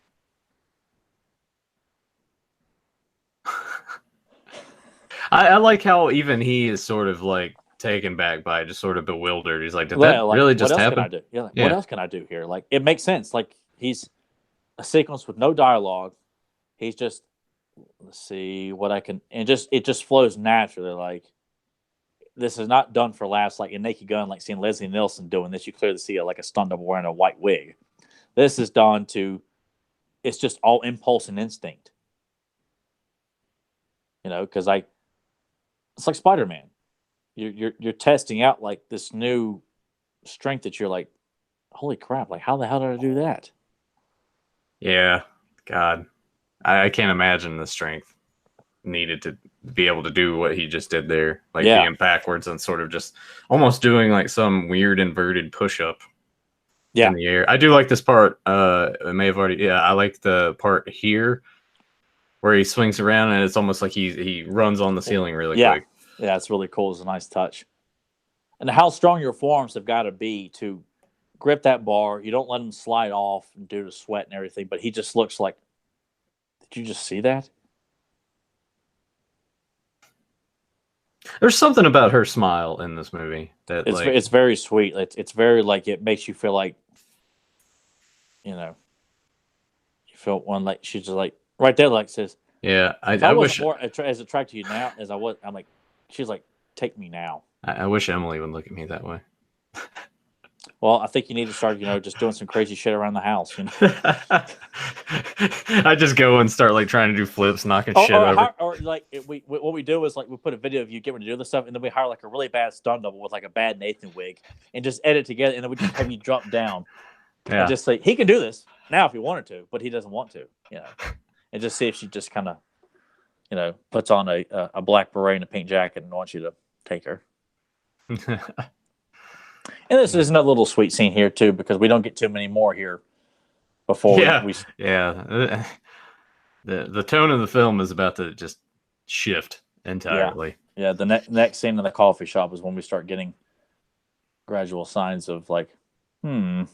I like how even he is sort of like taken back by it, just sort of bewildered. He's like, did Yeah, that like, really what just else happen? can I do? Yeah, like, what Yeah. else can I do here? Like, it makes sense. Like, he's a sequence with no dialogue. He's just, let's see what I can, and it just flows naturally. Like, this is not done for laughs. Like in Naked Gun, like seeing Leslie Nielsen doing this, you clearly see like a stunt double wearing a white wig. This is done to, it's just all impulse and instinct. You know, because it's like Spider-Man. You're testing out like this new strength that you're like, holy crap! Like, how the hell did I do that? Yeah. God. I can't imagine the strength needed to be able to do what he just did there. Like Yeah. being backwards and sort of just almost doing like some weird inverted push up Yeah. in the air. I do like this part. I may have already I like the part here where he swings around and it's almost like he runs on the ceiling really quick. Yeah, it's really cool. It's a nice touch. And how strong your forearms have got to be to grip that bar. You don't let them slide off and do the sweat and everything, but he just looks like, did you just see that? There's something about her smile in this movie that It's very sweet. It's very like, it makes you feel like, you know, you feel one like she's just like right there, like says, yeah. I wish more as attracted to you now as I was. I'm like, she's like, take me now. I wish Emily would look at me that way. Well, I think you need to start, just doing some crazy shit around the house. I just go and start like trying to do flips, knocking shit over. Or like what we do is like we put a video of you getting to do this stuff, and then we hire like a really bad stunt double with like a bad Nathan wig, and just edit together, and then we just have you drop down, and just say he can do this now if he wanted to, but he doesn't want to, and just see if she just kind of, puts on a black beret and a pink jacket and wants you to take her. And this is another little sweet scene here too, because we don't get too many more here before we the tone of the film is about to just shift entirely. Yeah, the next scene in the coffee shop is when we start getting gradual signs of like, I've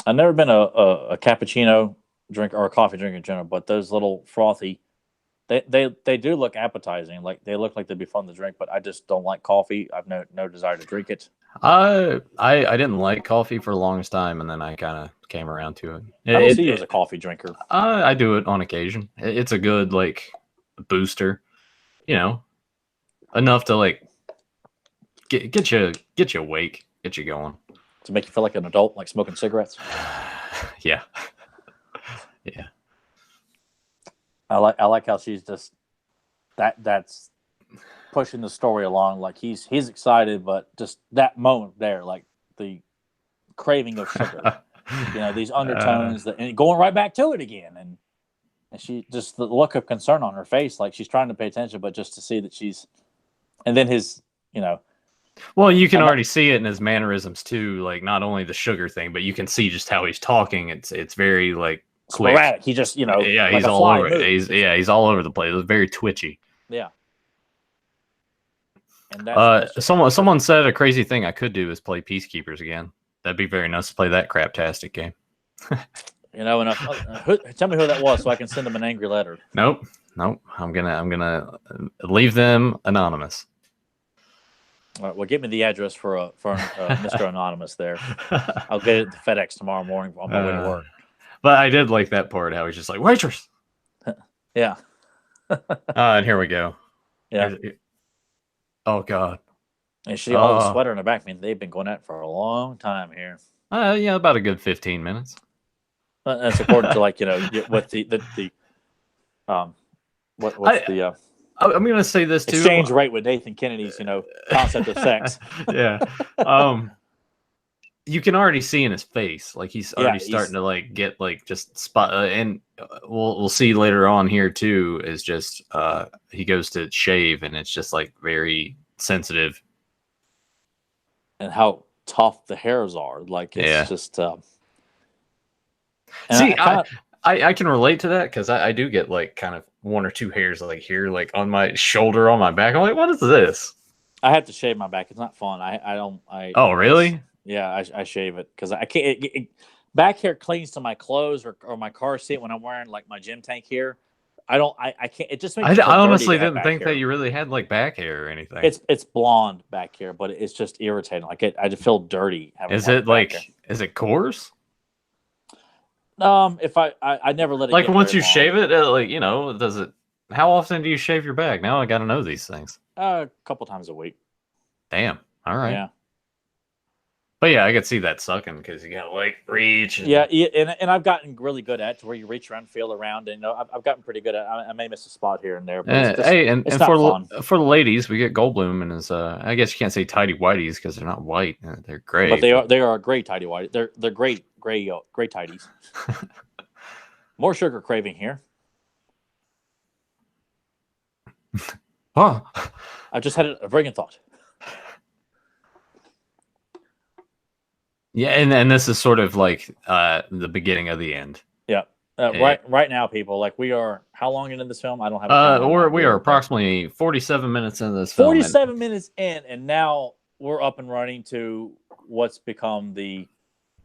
never been a cappuccino drink or a coffee drink in general, but those little frothy, they do look appetizing. Like they look like they'd be fun to drink, but I just don't like coffee. I've no desire to drink it. I didn't like coffee for the longest time, and then I kind of came around to it. I don't see you as a coffee drinker. I do it on occasion. It's a good like booster, enough to like get you awake, get you going, to make you feel like an adult, like smoking cigarettes. Yeah. I like how she's just that's pushing the story along. Like he's excited, but just that moment there, like the craving of sugar, these undertones and going right back to it again, and she just the look of concern on her face, like she's trying to pay attention, but just to see that she's, and then his, Well, you can already see it in his mannerisms too. Like not only the sugar thing, but you can see just how he's talking. It's very like quick. Sporadic. He just, like he's all over. He's all over the place. It's very twitchy. Yeah. And that's someone said a crazy thing I could do is play Peacekeepers again. That'd be very nice to play that craptastic game. And tell me who that was so I can send them an angry letter. Nope. I'm gonna leave them anonymous. All right, well, give me the address for Mr. Anonymous there. I'll get it at FedEx tomorrow morning on my way to work. But I did like that part, how he's just like, waitress. Yeah. And here we go. Yeah. Oh, God. And she all the sweater in the back. I mean, they've been going at it for a long time here. About a good 15 minutes. That's according to, like, with the what's the I'm going to say this too. Exchange rate with Nathan Kennedy's, concept of sex. Yeah. You can already see in his face, like he's already starting to like get like just spot, and we'll see later on here too. Is just he goes to shave, and it's just like very sensitive, and how tough the hairs are. Like it's just. See, I can relate to that because I do get like kind of one or two hairs like here, like on my shoulder, on my back. I'm like, what is this? I have to shave my back. It's not fun. Oh, really? Yeah, I shave it because I can't. Back hair clings to my clothes or my car seat when I'm wearing like my gym tank here. I don't. I can't. It just makes I me feel dirty honestly to have didn't back think hair. that you really had like back hair or anything. It's blonde back here, but it's just irritating. Like I just feel dirty having. Is white it back like is it coarse? hair. If I never let it Like get once very you long. shave it, like does it? How often do you shave your back? Now I got to know these things. A couple times a week. Damn. All right. Yeah. But yeah, I could see that sucking because you got to like reach. And... Yeah, and I've gotten really good at to where you reach around, feel around, and I've gotten pretty good at. I may miss a spot here and there, but it's just, hey, and it's not fun. For the ladies, we get Goldblum and his. I guess you can't say tidy whities because they're not white; they're gray. But they are a gray tidy white. They're great gray tidies. More sugar craving here. Oh, I just had a brilliant thought. Yeah, and this is sort of like the beginning of the end. Yeah. Right now, people, like we are. How long into this film? I don't have. We are approximately 47 minutes into this film. 47 minutes in, and now we're up and running to what's become the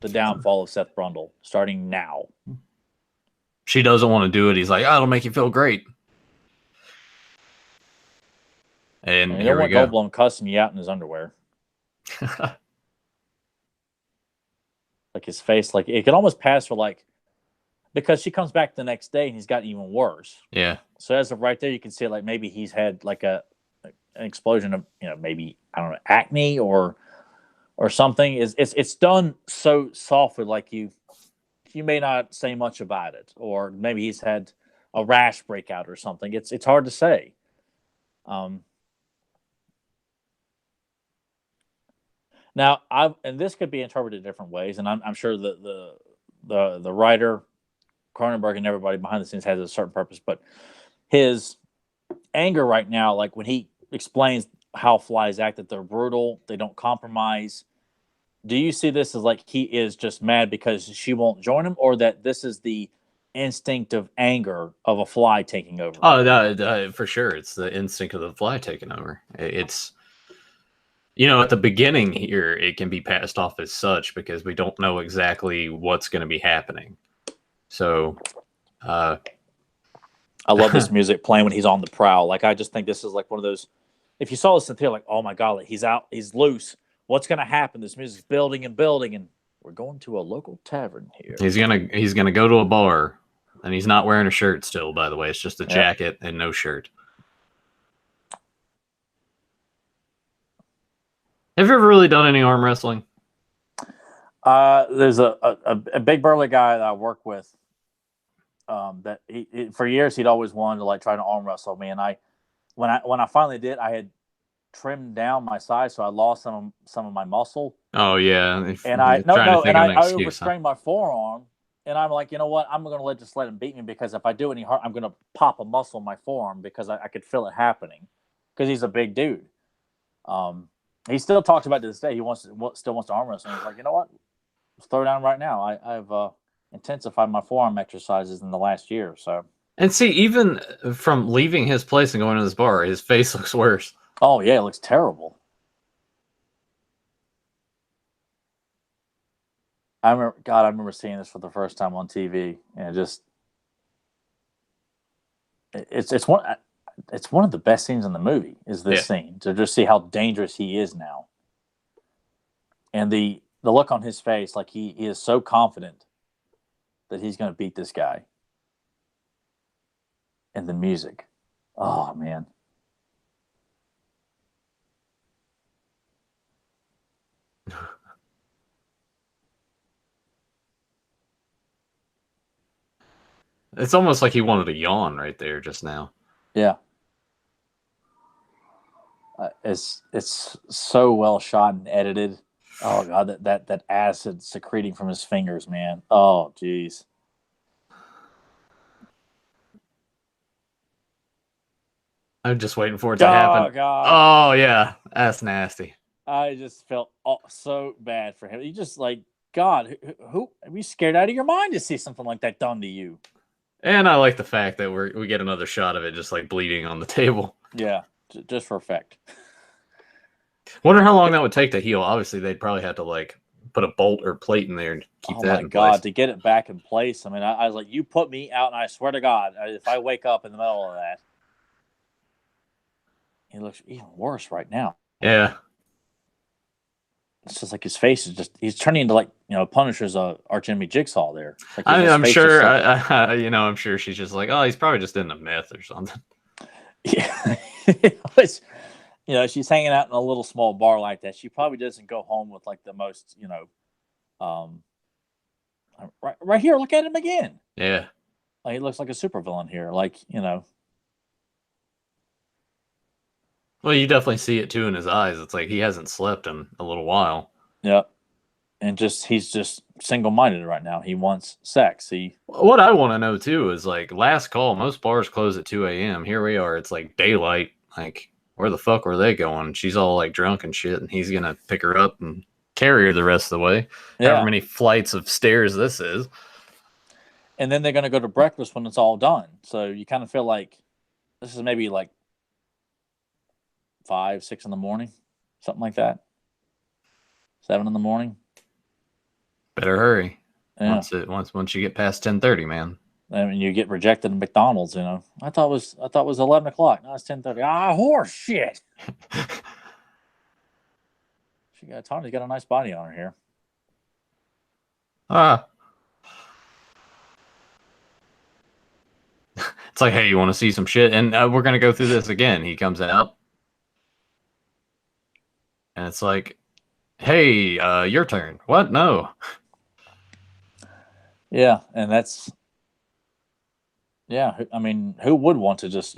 downfall of Seth Brundle, starting now. She doesn't want to do it. He's like, "Oh, it'll make you feel great." And you here don't we want go. Goldblum cussing you out in his underwear. Like his face, like it could almost pass for like, because she comes back the next day and he's gotten even worse. Yeah. So as of right there, you can see like maybe he's had like an explosion of maybe I don't know, acne or something. It's done so softly, like you may not say much about it, or maybe he's had a rash breakout or something. It's hard to say. Now, and this could be interpreted different ways, and I'm sure the writer, Cronenberg, and everybody behind the scenes has a certain purpose. But his anger right now, like when he explains how flies act, that they're brutal, they don't compromise. Do you see this as like he is just mad because she won't join him, or that this is the instinct of anger of a fly taking over? Oh, no, for sure, it's the instinct of the fly taking over. It's. At the beginning here, it can be passed off as such because we don't know exactly what's going to be happening. So, I love this music playing when he's on the prowl. Like, I just think this is like one of those. If you saw this in theater, like, oh my god, like, he's out, he's loose. What's going to happen? This music's building and building, and we're going to a local tavern here. He's gonna go to a bar, and he's not wearing a shirt still. By the way, it's just a jacket and no shirt. Have you ever really done any arm wrestling? There's a big burly guy that I work with. That he for years he'd always wanted to like try to arm wrestle me, and when I finally did, I had trimmed down my size, so I lost some of my muscle. Oh yeah, and I overstrained my forearm, and I'm like, you know what? I'm gonna just let him beat me, because if I do any harm, I'm gonna pop a muscle in my forearm, because I could feel it happening, because he's a big dude. He still talks about it to this day. He still wants to arm wrestle. And he's like, you know what? Let's throw down right now. I've intensified my forearm exercises in the last year. So. And see, even from leaving his place and going to this bar, his face looks worse. Oh yeah, it looks terrible. I remember seeing this for the first time on TV, and it's one of the best scenes in the movie, is this scene, to just see how dangerous he is now. And the look on his face, like he is so confident that he's going to beat this guy. And the music. Oh, man. It's almost like he wanted to yawn right there just now. Yeah. It's so well shot and edited. Oh god, that acid secreting from his fingers, man. Oh jeez. I'm just waiting for it to happen. God. Oh yeah, that's nasty. I just felt so bad for him. You just like, God, who are you scared out of your mind to see something like that done to you? And I like the fact that we get another shot of it just like bleeding on the table. Yeah, just for effect. Wonder how long that would take to heal. Obviously, they'd probably have to like put a bolt or plate in there and keep Oh that my in God, place. to get it back in place. I mean, I was like, you put me out, and I swear to God, if I wake up in the middle of that, he looks even worse right now. Yeah. It's just like his face is just—he's turning into like Punisher's arch enemy Jigsaw there. Like I mean, his I'm face sure, just like, I'm sure she's just like, oh, he's probably just in a myth or something. yeah. She's hanging out in a little small bar like that. She probably doesn't go home with like the most, right here. Look at him again. Yeah. Like, he looks like a supervillain here. Well, you definitely see it too in his eyes. It's like he hasn't slept in a little while. Yeah. And he's just single-minded right now. He wants sex. What I want to know too is like last call. Most bars close at 2 a.m. Here we are. It's like daylight. Like, where the fuck were they going? She's all like drunk and shit, and he's gonna pick her up and carry her the rest of the way. Yeah. However many flights of stairs this is. And then they're gonna go to breakfast when it's all done. So you kind of feel like this is maybe like 5, 6 in the morning, something like that. 7 in the morning. Better hurry. Yeah. Once you get past 10:30, man. I mean, you get rejected at McDonald's. I thought it was 11 o'clock. No, it's 10:30. Horse shit. Tony's got a nice body on her here. It's like, hey, you want to see some shit? And we're gonna go through this again. He comes out, and it's like, hey, your turn. What? No. Yeah, and that's. Yeah, I mean, who would want to just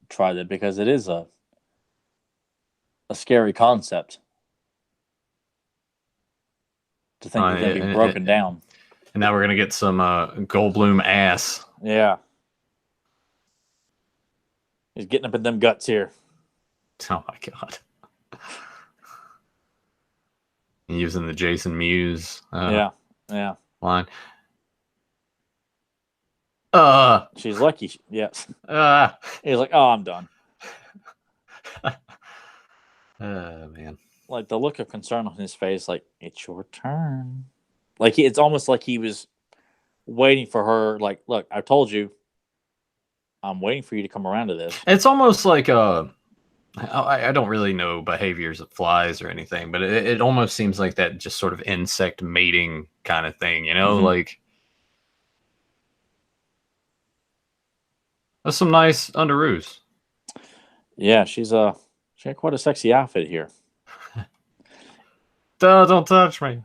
try that, because it is a scary concept to think you're going to be broken down. And now we're going to get some Goldblum ass. Yeah. He's getting up in them guts here. Oh, my God. Using the Jason Mewes yeah. line. She's lucky. Yes. He's like, oh, I'm done. Man. Like the look of concern on his face, like, it's your turn. Like, it's almost like he was waiting for her. Like, look, I told you, I'm waiting for you to come around to this. It's almost like I don't really know behaviors of flies or anything, but it almost seems like that just sort of insect mating kind of thing, Mm-hmm. Like, that's some nice underoos. Yeah, she got quite a sexy outfit here. Don't touch me.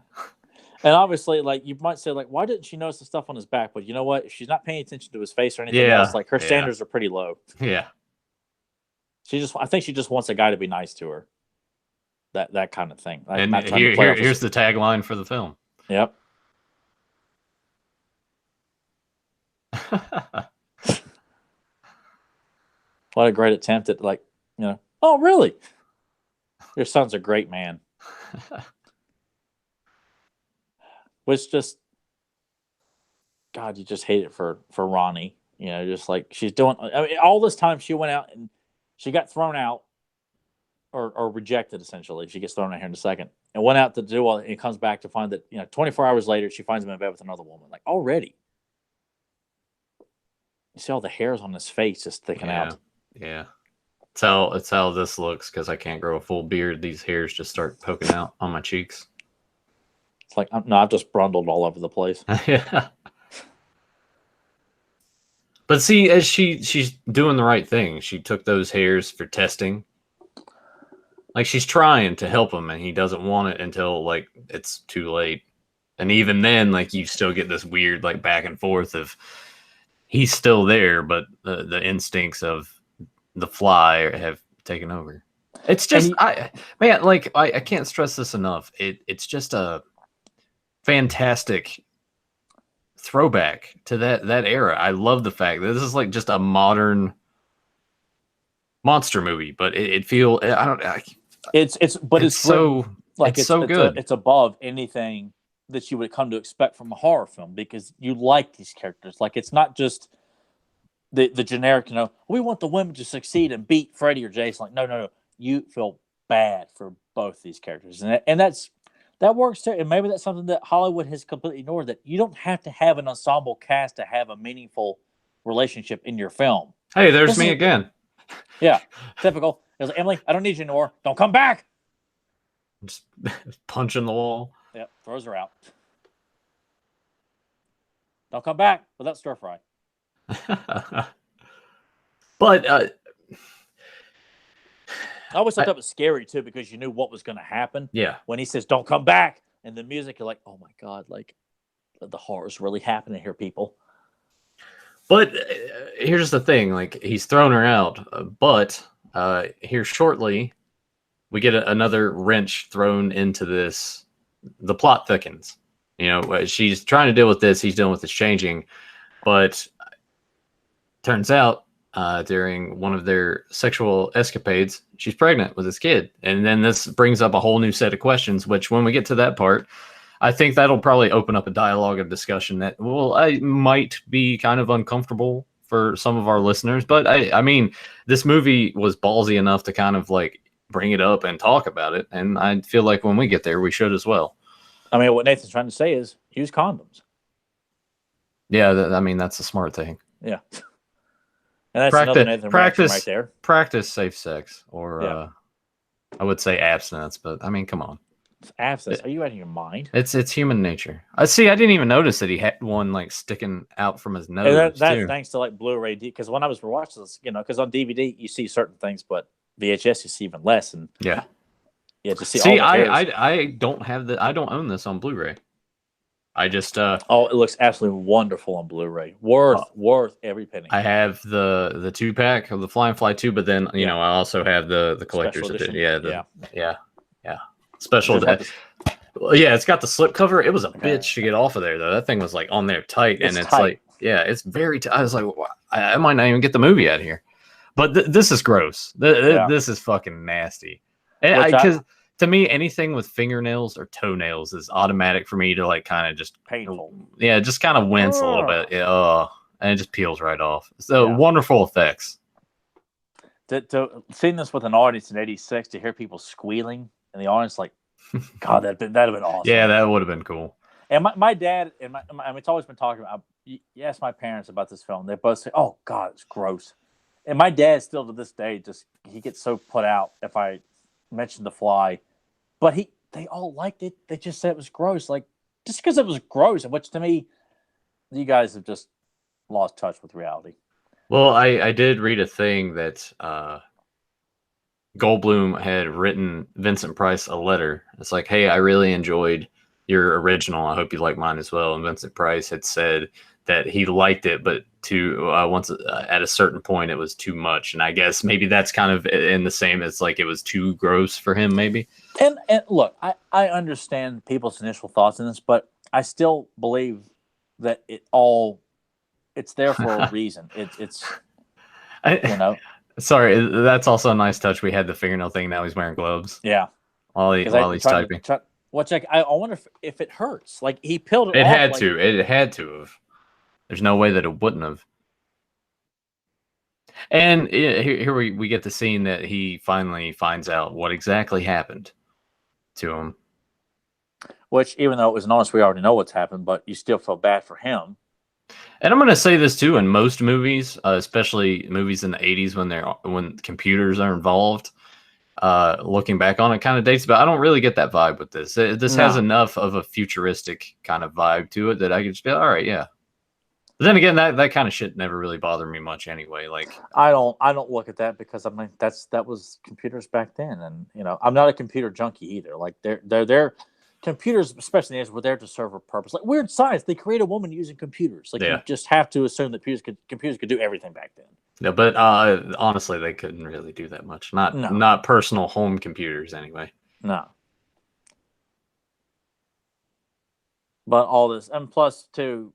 And obviously, like, you might say, like, why didn't she notice the stuff on his back? But you know what? If she's not paying attention to his face or anything else, like, her standards are pretty low. Yeah. I think she just wants a guy to be nice to her. That kind of thing. And here's the tagline for the film. Yep. What a great attempt at, like, oh, really? Your son's a great man. Which just, God, you just hate it for Ronnie. Just like she's doing. I mean, all this time she went out and she got thrown out or rejected, essentially. She gets thrown out here in a second. And went out to do all, and comes back to find that, 24 hours later, she finds him in bed with another woman. Like, already. You see all the hairs on his face just sticking out. Yeah. It's how this looks, because I can't grow a full beard. These hairs just start poking out on my cheeks. It's like, I've just brundled all over the place. Yeah. But see, as she's doing the right thing. She took those hairs for testing. Like, she's trying to help him, and he doesn't want it until, like, it's too late. And even then, like, you still get this weird, like, back and forth of he's still there, but the instincts of the fly have taken over. It's just, I can't stress this enough. It's just a fantastic throwback to that era. I love the fact that this is like just a modern monster movie, but it's so good. It's above anything that you would come to expect from a horror film, because you like these characters. Like, it's not just the generic, we want the women to succeed and beat Freddy or Jason. Like, no. You feel bad for both these characters. And that's That works too, and maybe that's something that Hollywood has completely ignored. That you don't have to have an ensemble cast to have a meaningful relationship in your film. Hey, there's This me is again. yeah, typical. It was like, Emily, I don't need you anymore. Don't come back. Just punching the wall. Yep, throws her out. Don't come back without stir fry. But I always thought that was scary too because you knew what was going to happen. yeah, When he says "Don't come back" and the music, you're like, "Oh my god!" Like the horror's really happening here, people. but here's the thing: like he's thrown her out, but here shortly we get another wrench thrown into this. The plot thickens. You know, she's trying to deal with this. He's dealing with this changing, but turns out during one of their sexual escapades, she's pregnant with this kid. And then this brings up a whole new set of questions, which when we get to that part, I think that'll probably open up a dialogue of discussion that I might be kind of uncomfortable for some of our listeners. But I mean, this movie was ballsy enough to kind of like bring it up and talk about it. And I feel like when we get there, we should as well. I mean, what Nathan's trying to say is use condoms. Yeah, I mean, that's a smart thing. Yeah. And that's another Nathan practice right there. Practice safe sex, or I would say abstinence, but I mean, come on. Abstinence? Are you out of your mind? It's human nature. I see. I didn't even notice that he had one like sticking out from his nose. And that's thanks to like Blu-ray, because when I was watching this, because on DVD you see certain things, but VHS you see even less. And yeah, to see. See, I don't have I don't own this on Blu-ray. I just it looks absolutely wonderful on Blu-ray. Worth every penny. I have the 2-pack of the Flying Fly 2, but then I also have the collector's edition. Yeah. Special. Yeah, it's got the slip cover. It was a bitch to get off of there though. That thing was like on there tight, and it's tight. Like it's very. I was like, I might not even get the movie out of here. But this is gross. This is fucking nasty. Because to me, anything with fingernails or toenails is automatic for me to like kind of just painful. Yeah, just kind of wince a little bit. And it just peels right off. So wonderful effects. To seeing this with an audience in '86, to hear people squealing in the audience, like, God, that'd have been awesome. Yeah, that would have been cool. And my dad and I mean, it's always been talking about. You ask my parents about this film, they both say, "Oh God, it's gross." And my dad still to this day he gets so put out if I mention The Fly, but they all liked it. They just said it was gross, like just because it was gross, which to me, you guys have just lost touch with reality. Well, I did read a thing that Goldblum had written Vincent Price a letter. It's like, hey, I really enjoyed your original. I hope you like mine as well. And Vincent Price had said that he liked it, but once at a certain point, it was too much. And I guess maybe that's kind of in the same as like it was too gross for him, maybe. And look, I understand people's initial thoughts on this, but I still believe that it's there for a reason. It's Sorry, that's also a nice touch. We had the fingernail thing. Now he's wearing gloves. Yeah. While he's typing. I wonder if it hurts. Like he peeled it off. It had to have. There's no way that it wouldn't have. And here we get the scene that he finally finds out what exactly happened to him. Which, even though it was honest, we already know what's happened, but you still feel bad for him. And I'm going to say this too: in most movies, especially movies in the '80s, when computers are involved, looking back on it, kind of dates. But I don't really get that vibe with this. This has enough of a futuristic kind of vibe to it that I could just be all right, yeah. But then again, that kind of shit never really bothered me much anyway. Like I don't look at that because I mean that was computers back then, and I'm not a computer junkie either. Like they're computers, especially nowadays, were there to serve a purpose. Like Weird Science, they create a woman using computers. Like you just have to assume that computers could do everything back then. Yeah, but honestly, they couldn't really do that much. Not personal home computers anyway. No. But all this, and plus too,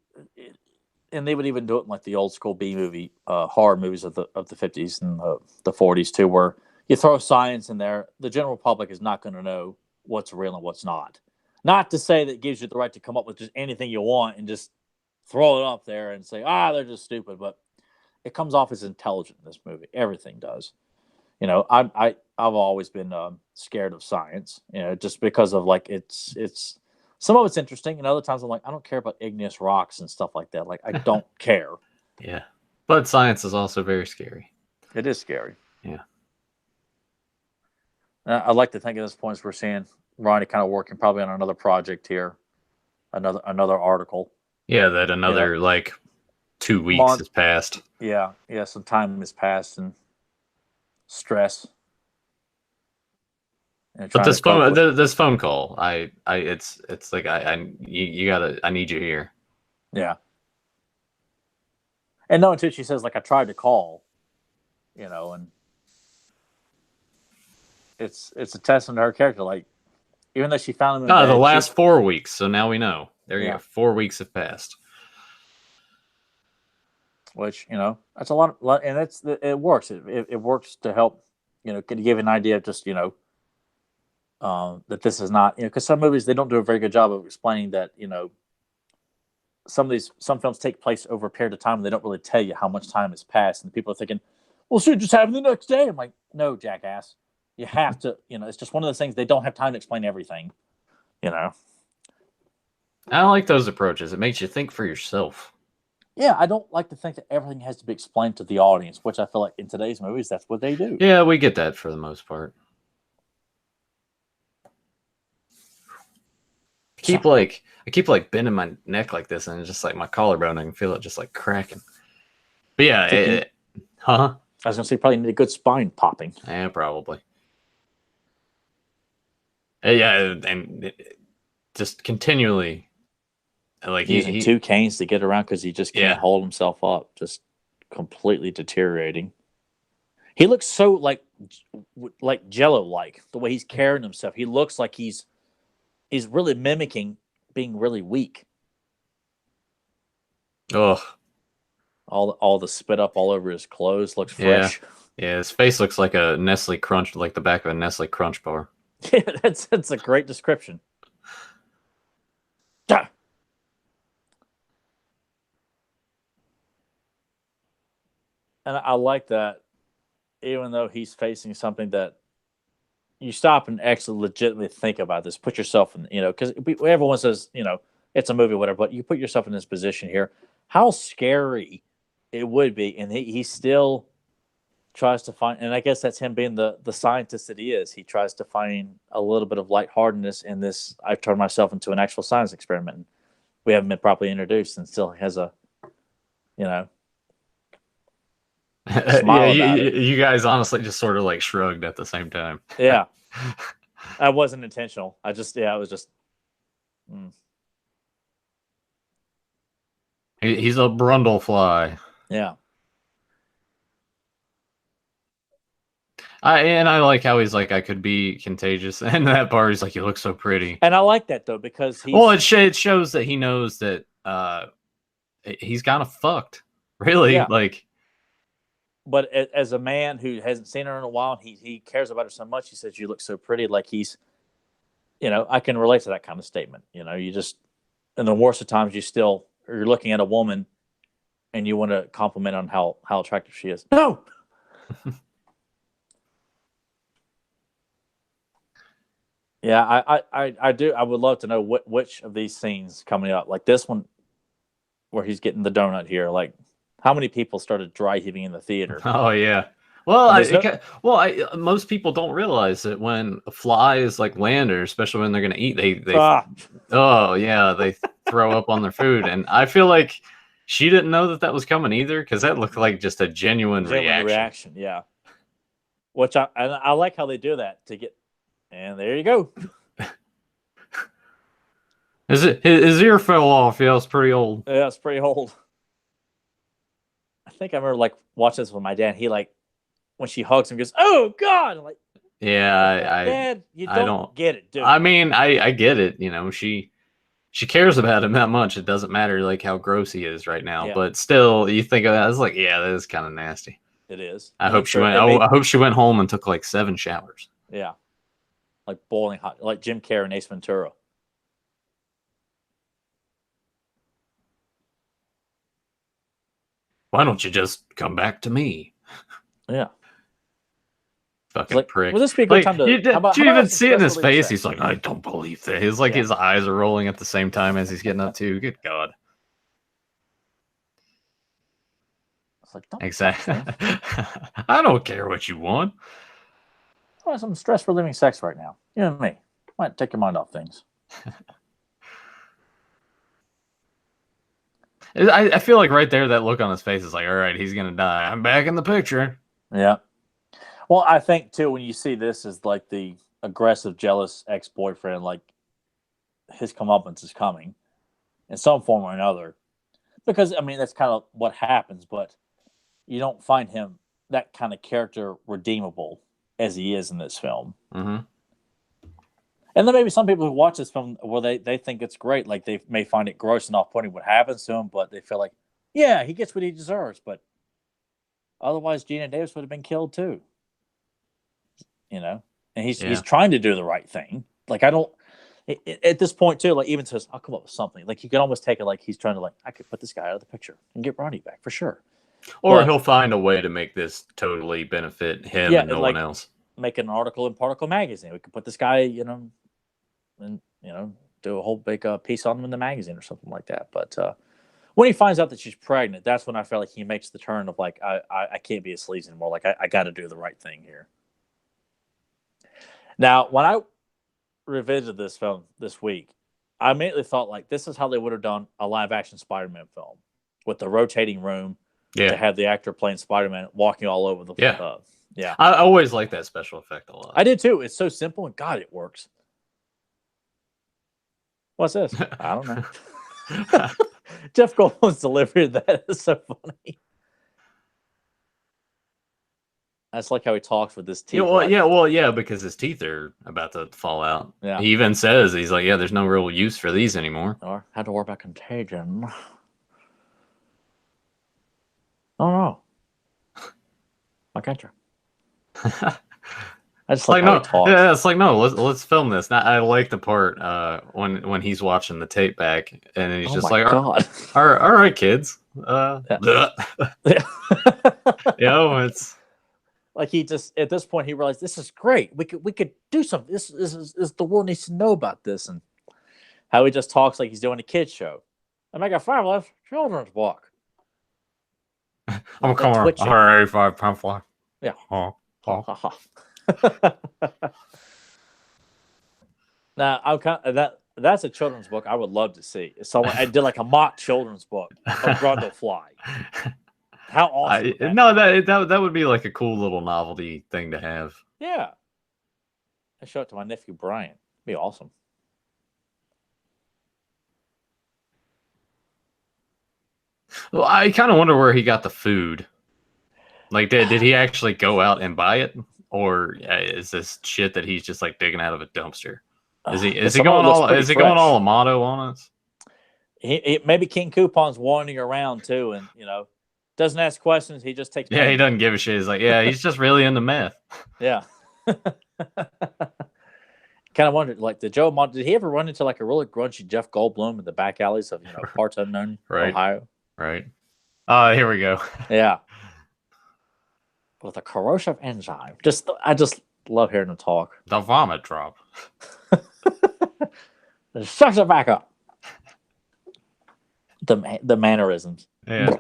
and they would even do it in like the old school B movie horror movies of the 50s and the 40s too, where you throw science in there, the general public is not going to know what's real and what's not. Not to say that it gives you the right to come up with just anything you want and just throw it up there and say, they're just stupid, but it comes off as intelligent in this movie. Everything does. I've always been scared of science, just because of like it's some of it's interesting, and other times I'm like, I don't care about igneous rocks and stuff like that. Like, I don't care. Yeah. But science is also very scary. It is scary. Yeah. I'd like to think at this point we're seeing Ronnie kind of working probably on another project here, another article. Yeah, that another like 2 weeks has passed. Yeah, some time has passed and stress. And But trying to cope with, this phone call, it's like you gotta, I need you here. yeah. And no, until she says like I tried to call, and it's a testament to her character. Like, even though she found him in No, bed, the last 4 weeks. So now we know. There you Yeah. go. 4 weeks have passed. which that's a lot, and it works. It works to help, give an idea of just that this is not, because some movies they don't do a very good job of explaining that some films take place over a period of time and they don't really tell you how much time has passed, and people are thinking, well, should just happen the next day. I'm like, no, jackass, you have to, it's just one of those things. They don't have time to explain everything. I don't like those approaches. It makes you think for yourself. Yeah, I don't like to think that everything has to be explained to the audience, which I feel like in today's movies that's what they do. Yeah, we get that for the most part. I keep like bending my neck like this, and it's just like my collarbone, I can feel it just like cracking. But yeah, huh? I was gonna say probably need a good spine popping. Yeah, probably. Yeah, and just continually, like using 2 canes to get around because he just can't hold himself up, just completely deteriorating. He looks so like Jello like the way he's carrying himself. He looks like he's really mimicking being really weak. Ugh. All the spit up all over his clothes looks fresh. Yeah, his face looks like a Nestle Crunch, like the back of a Nestle Crunch bar. Yeah, that's a great description. And I like that, even though he's facing something that you stop and actually legitimately think about this, put yourself in, because everyone says, it's a movie, whatever, but you put yourself in this position here, how scary it would be. And he still tries to find, and I guess that's him being the scientist that he is. He tries to find a little bit of lightheartedness in this. I've turned myself into an actual science experiment. We haven't been properly introduced, and still has a, yeah, you guys honestly just sort of like shrugged at the same time. Yeah. I wasn't intentional. I was just. He's a Brundlefly. Yeah. I like how he's like, I could be contagious, and that part he's like, you look so pretty. And I like that though, because it shows that he knows that he's kind of fucked, really. Yeah. Like, but as a man who hasn't seen her in a while, and he cares about her so much, he says, you look so pretty. Like, he's, I can relate to that kind of statement. You just, in the worst of times, you're looking at a woman and you want to compliment on how attractive she is. No. Yeah, I do. I would love to know which of these scenes coming up, like this one where he's getting the donut here, like how many people started dry heaving in the theater. Oh yeah. Well, most people don't realize that when a fly is like land, or especially when they're gonna eat, they oh yeah, they throw up on their food, and I feel like she didn't know that was coming either, because that looked like just a genuine reaction. Yeah. Which I like how they do that to get, and there you go. His ear fell off? Yeah, it's pretty old. Yeah, it's pretty old. I think I remember like watching this with my dad. He like, when she hugs him, goes, "Oh God!" I'm like, yeah, Dad, you don't get it, dude. I mean, I get it. She cares about him that much. It doesn't matter like how gross he is right now, but still, you think of that, it's like, yeah, that is kind of nasty. It is. I hope she went home and took like 7 showers. Yeah, like boiling hot, like Jim Carrey and Ace Ventura. Why don't you just come back to me? Yeah. Fucking like, prick. will this be a good Like, time to? you, How about, did you how about even some see it in stress his relieving face? sex? He's like, I don't believe that. His like Yeah. his eyes are rolling at the same time as he's getting up to. Good God. It's like, don't Exactly. touch me. I don't care what you want. I want some stress relieving sex right now. You and me. Might take your mind off things. I feel like right there, that look on his face is like, all right, he's gonna die. I'm back in the picture. Yeah. Well, I think too when you see this as like the aggressive, jealous ex-boyfriend, like his comeuppance is coming in some form or another. Because I mean that's kind of what happens, but you don't find him that kind of character redeemable as he is in this film. Mm-hmm. And there may be some people who watch this film where they think it's great, like they may find it gross and off-putting what happens to him, but they feel like, yeah, he gets what he deserves. But otherwise, Gina Davis would have been killed too. You know, and he's trying to do the right thing. Like I don't at this point too. Like even says, I'll come up with something. Like you can almost take it like he's trying to like I could put this guy out of the picture and get Ronnie back for sure. Or But he'll find a way to make this totally benefit him and no like, one else. Make an article in Particle Magazine. We could put this guy, you know, and do a whole big piece on him in the magazine or something like that. But when he finds out that she's pregnant, that's when I felt like he makes the turn of like I can't be a sleaze anymore. Like I got to do the right thing here. Now, when I revisited this film this week, I immediately thought like this is how they would have done a live action Spider-Man film with the rotating room to have the actor playing Spider-Man walking all over the yeah. I always like that special effect a lot. I did too. It's so simple and God, it works. What's this? I don't know. Jeff Goldblum's delivery of that is so funny. That's like how he talks with his teeth. Because his teeth are about to fall out. Yeah. He even says, he's like, yeah, there's no real use for these anymore. Or had to worry about contagion. Oh no. Why can't you? I just like how he talks. Yeah, it's like no. Let's film this. Now, I like the part when he's watching the tape back and he's just like, God. all right, kids. It's like he just at this point he realized this is great. We could do something. This is the world needs to know about this, and how he just talks like he's doing a kids show. I make a fabulous children's book. I'm coming. All right, 5 fly. Yeah. Now I'm kind of, that's a children's book I would love to see. If someone I did like a mock children's book of Grundle Fly. How awesome! That would be like a cool little novelty thing to have. Yeah, I show it to my nephew Brian. It'd be awesome. Well, I kind of wonder where he got the food. Like, did he actually go out and buy it, or is this shit that he's just like digging out of a dumpster? Is he going all Amato on us? He maybe King Coupon's wandering around too, and doesn't ask questions. He just takes. Yeah, he doesn't give a shit. He's like, yeah, he's just really into meth. Yeah. Kind of wondered, like, did he ever run into like a really grungy Jeff Goldblum in the back alleys of parts unknown Ohio? Right. Here we go. Yeah. With a corrosive enzyme. I just love hearing him talk. The vomit drop. Sucks it back up. The mannerisms. Yeah.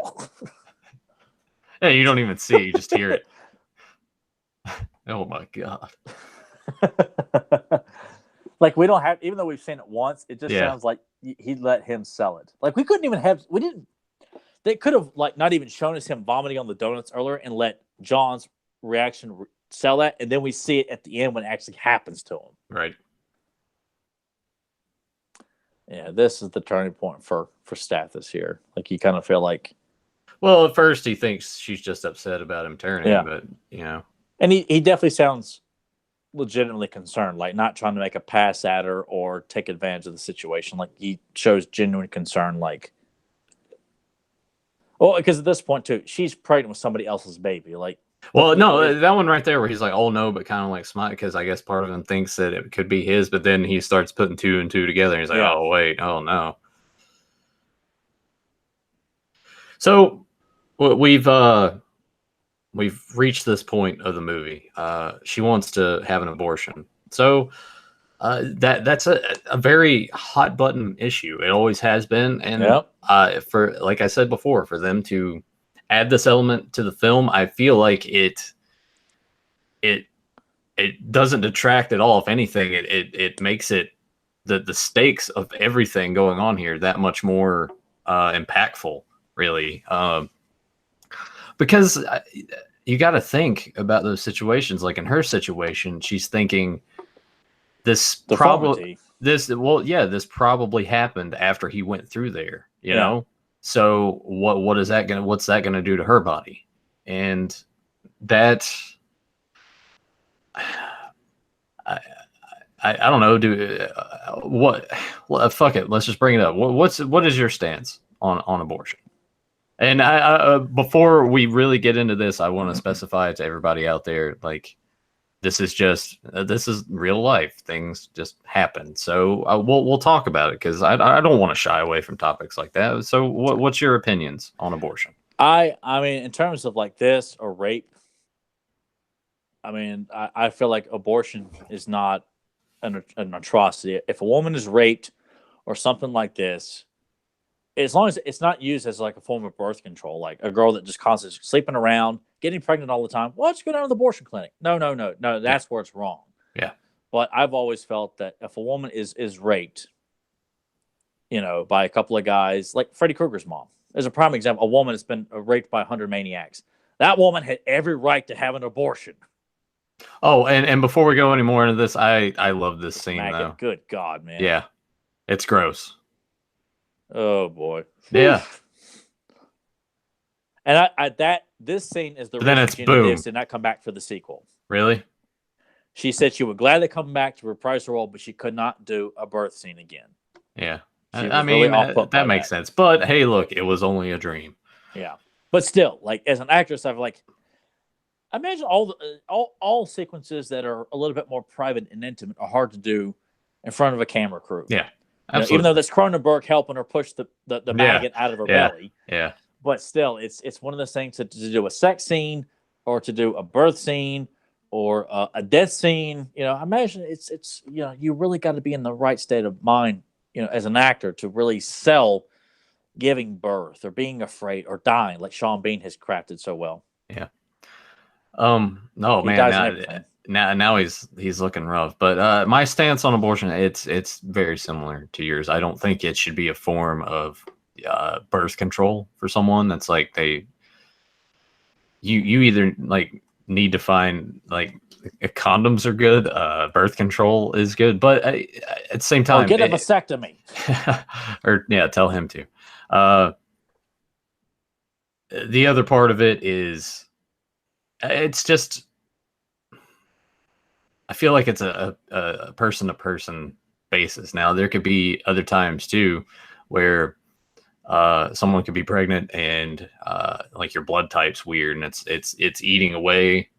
Yeah, you don't even see it, you just hear it. Oh my God. Like we don't have, even though we've seen it once, it just sounds like he let him sell it. Like they could have like not even shown us him vomiting on the donuts earlier and let John's reaction sell that, and then we see it at the end when it actually happens to him. Right. Yeah, this is the turning point for Stathis here. Like you kind of feel like, well, at first he thinks she's just upset about him turning, but and he definitely sounds legitimately concerned, like not trying to make a pass at her or take advantage of the situation. Like he shows genuine concern, like, well, because at this point too, she's pregnant with somebody else's baby. Like, well, no, that one right there where he's like, oh no, but kind of like smart, because I guess part of him thinks that it could be his, but then he starts putting 2 and 2 together. And he's like, oh wait, oh no. So we've we've reached this point of the movie. She wants to have an abortion. So that's a very hot button issue. It always has been, and Yep. for like I said before, for them to add this element to the film, I feel like it doesn't detract at all. If anything, it makes it the stakes of everything going on here that much more impactful, really. Because you got to think about those situations. Like in her situation, she's thinking this probably this probably happened after he went through there, you know. So what's that gonna do to her body? And that I don't know. Fuck it. Let's just bring it up. What is your stance on abortion? And before we really get into this, I want to specify to everybody out there, like, this is real life. Things just happen. So we'll talk about it, because I don't want to shy away from topics like that. So what's your opinions on abortion? I mean, in terms of like this or rape, I mean, I feel like abortion is not an atrocity. If a woman is raped or something like this, as long as it's not used as like a form of birth control, like a girl that just constantly sleeping around, getting pregnant all the time, well, let's go down to the abortion clinic. No, that's where it's wrong. Yeah. But I've always felt that if a woman is raped, you know, by a couple of guys, like Freddy Krueger's mom, is a prime example. A woman has been raped by 100 maniacs. That woman had every right to have an abortion. Oh, and before we go any more into this, I love this scene though. Good God, man. Yeah, it's gross. Oh boy. Yeah. And this scene is the reason reason Gina Davis did not come back for the sequel. Really? She said she would gladly come back to reprise her role, but she could not do a birth scene again. Yeah. I mean, really that makes sense. But hey, look, it was only a dream. Yeah. But still, like, as an actress, I've like, imagine all sequences that are a little bit more private and intimate are hard to do in front of a camera crew. Yeah. You know, even though that's Cronenberg helping her push the maggot out of her belly. Yeah. But still, it's one of those things to do a sex scene or to do a birth scene or a death scene. You know, imagine it's you know, you really got to be in the right state of mind, you know, as an actor to really sell giving birth or being afraid or dying, like Sean Bean has crafted so well. Yeah. No, man. Now he's looking rough. But my stance on abortion, it's very similar to yours. I don't think it should be a form of birth control for someone. That's like you either like need to find like condoms are good, birth control is good, but at the same time, get a vasectomy. Or yeah, tell him to. The other part of it is, it's just, I feel like it's a person to person basis. Now there could be other times too where someone could be pregnant and like your blood type's weird and it's eating away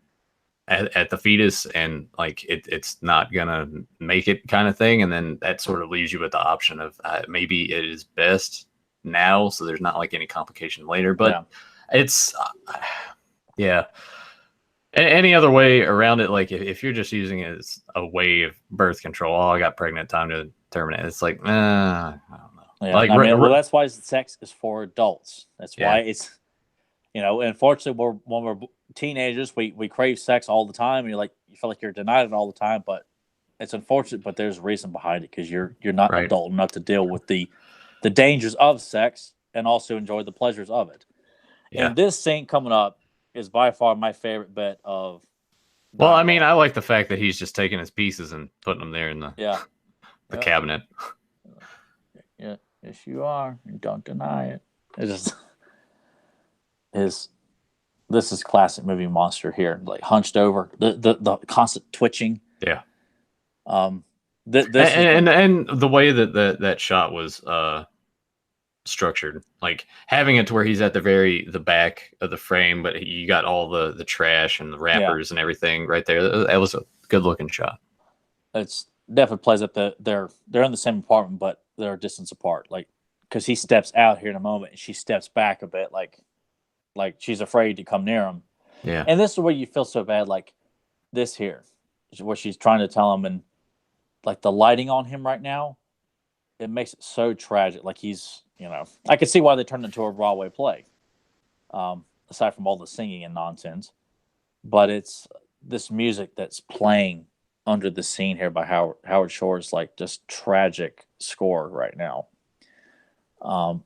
at the fetus, and like it's not gonna make it, kind of thing. And then that sort of leaves you with the option of maybe it is best now, so there's not like any complication later. But it's yeah. Any other way around it, like if you're just using it as a way of birth control, I got pregnant, time to terminate. It's like, I don't know. Yeah, like, I mean, well, that's why sex is for adults. That's why it's, you know, unfortunately, when we're teenagers, we crave sex all the time. And you feel like you're denied it all the time, but it's unfortunate. But there's a reason behind it, because you're not adult enough to deal with the dangers of sex and also enjoy the pleasures of it. Yeah. And this scene coming up is by far my favorite bit of. Well, I mean, I like the fact that he's just taking his pieces and putting them there in the cabinet. Yeah, yes, you are. Don't deny it. It's just this is classic movie monster here, like hunched over, the constant twitching. Yeah. And the way that shot was structured, like having it to where he's at the back of the frame, but you got all the trash and the wrappers and everything right there. That was a good looking shot. It's definitely plays up they're in the same apartment, but they're a distance apart. Like, because he steps out here in a moment and she steps back a bit, like she's afraid to come near him. Yeah. And this is where you feel so bad, like this here, where she's trying to tell him, and like the lighting on him right now, it makes it so tragic. Like he's, I could see why they turned it into a Broadway play, aside from all the singing and nonsense. But it's this music that's playing under the scene here by Howard Shore's like just tragic score right now. When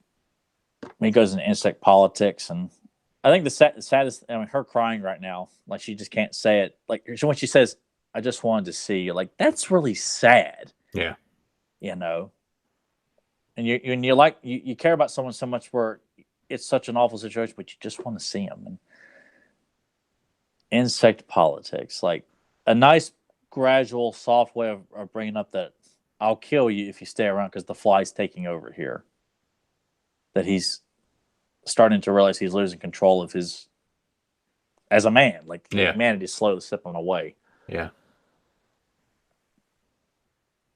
he goes into insect politics, and I think the saddest, her crying right now, like she just can't say it. Like when she says, "I just wanted to see you," like that's really sad. Yeah. And you're like you care about someone so much where it's such an awful situation, but you just want to see them. And insect politics, like a nice, gradual, soft way of bringing up that I'll kill you if you stay around because the fly's taking over here. That he's starting to realize he's losing control of his as a man. Like humanity's slowly slipping away. Yeah.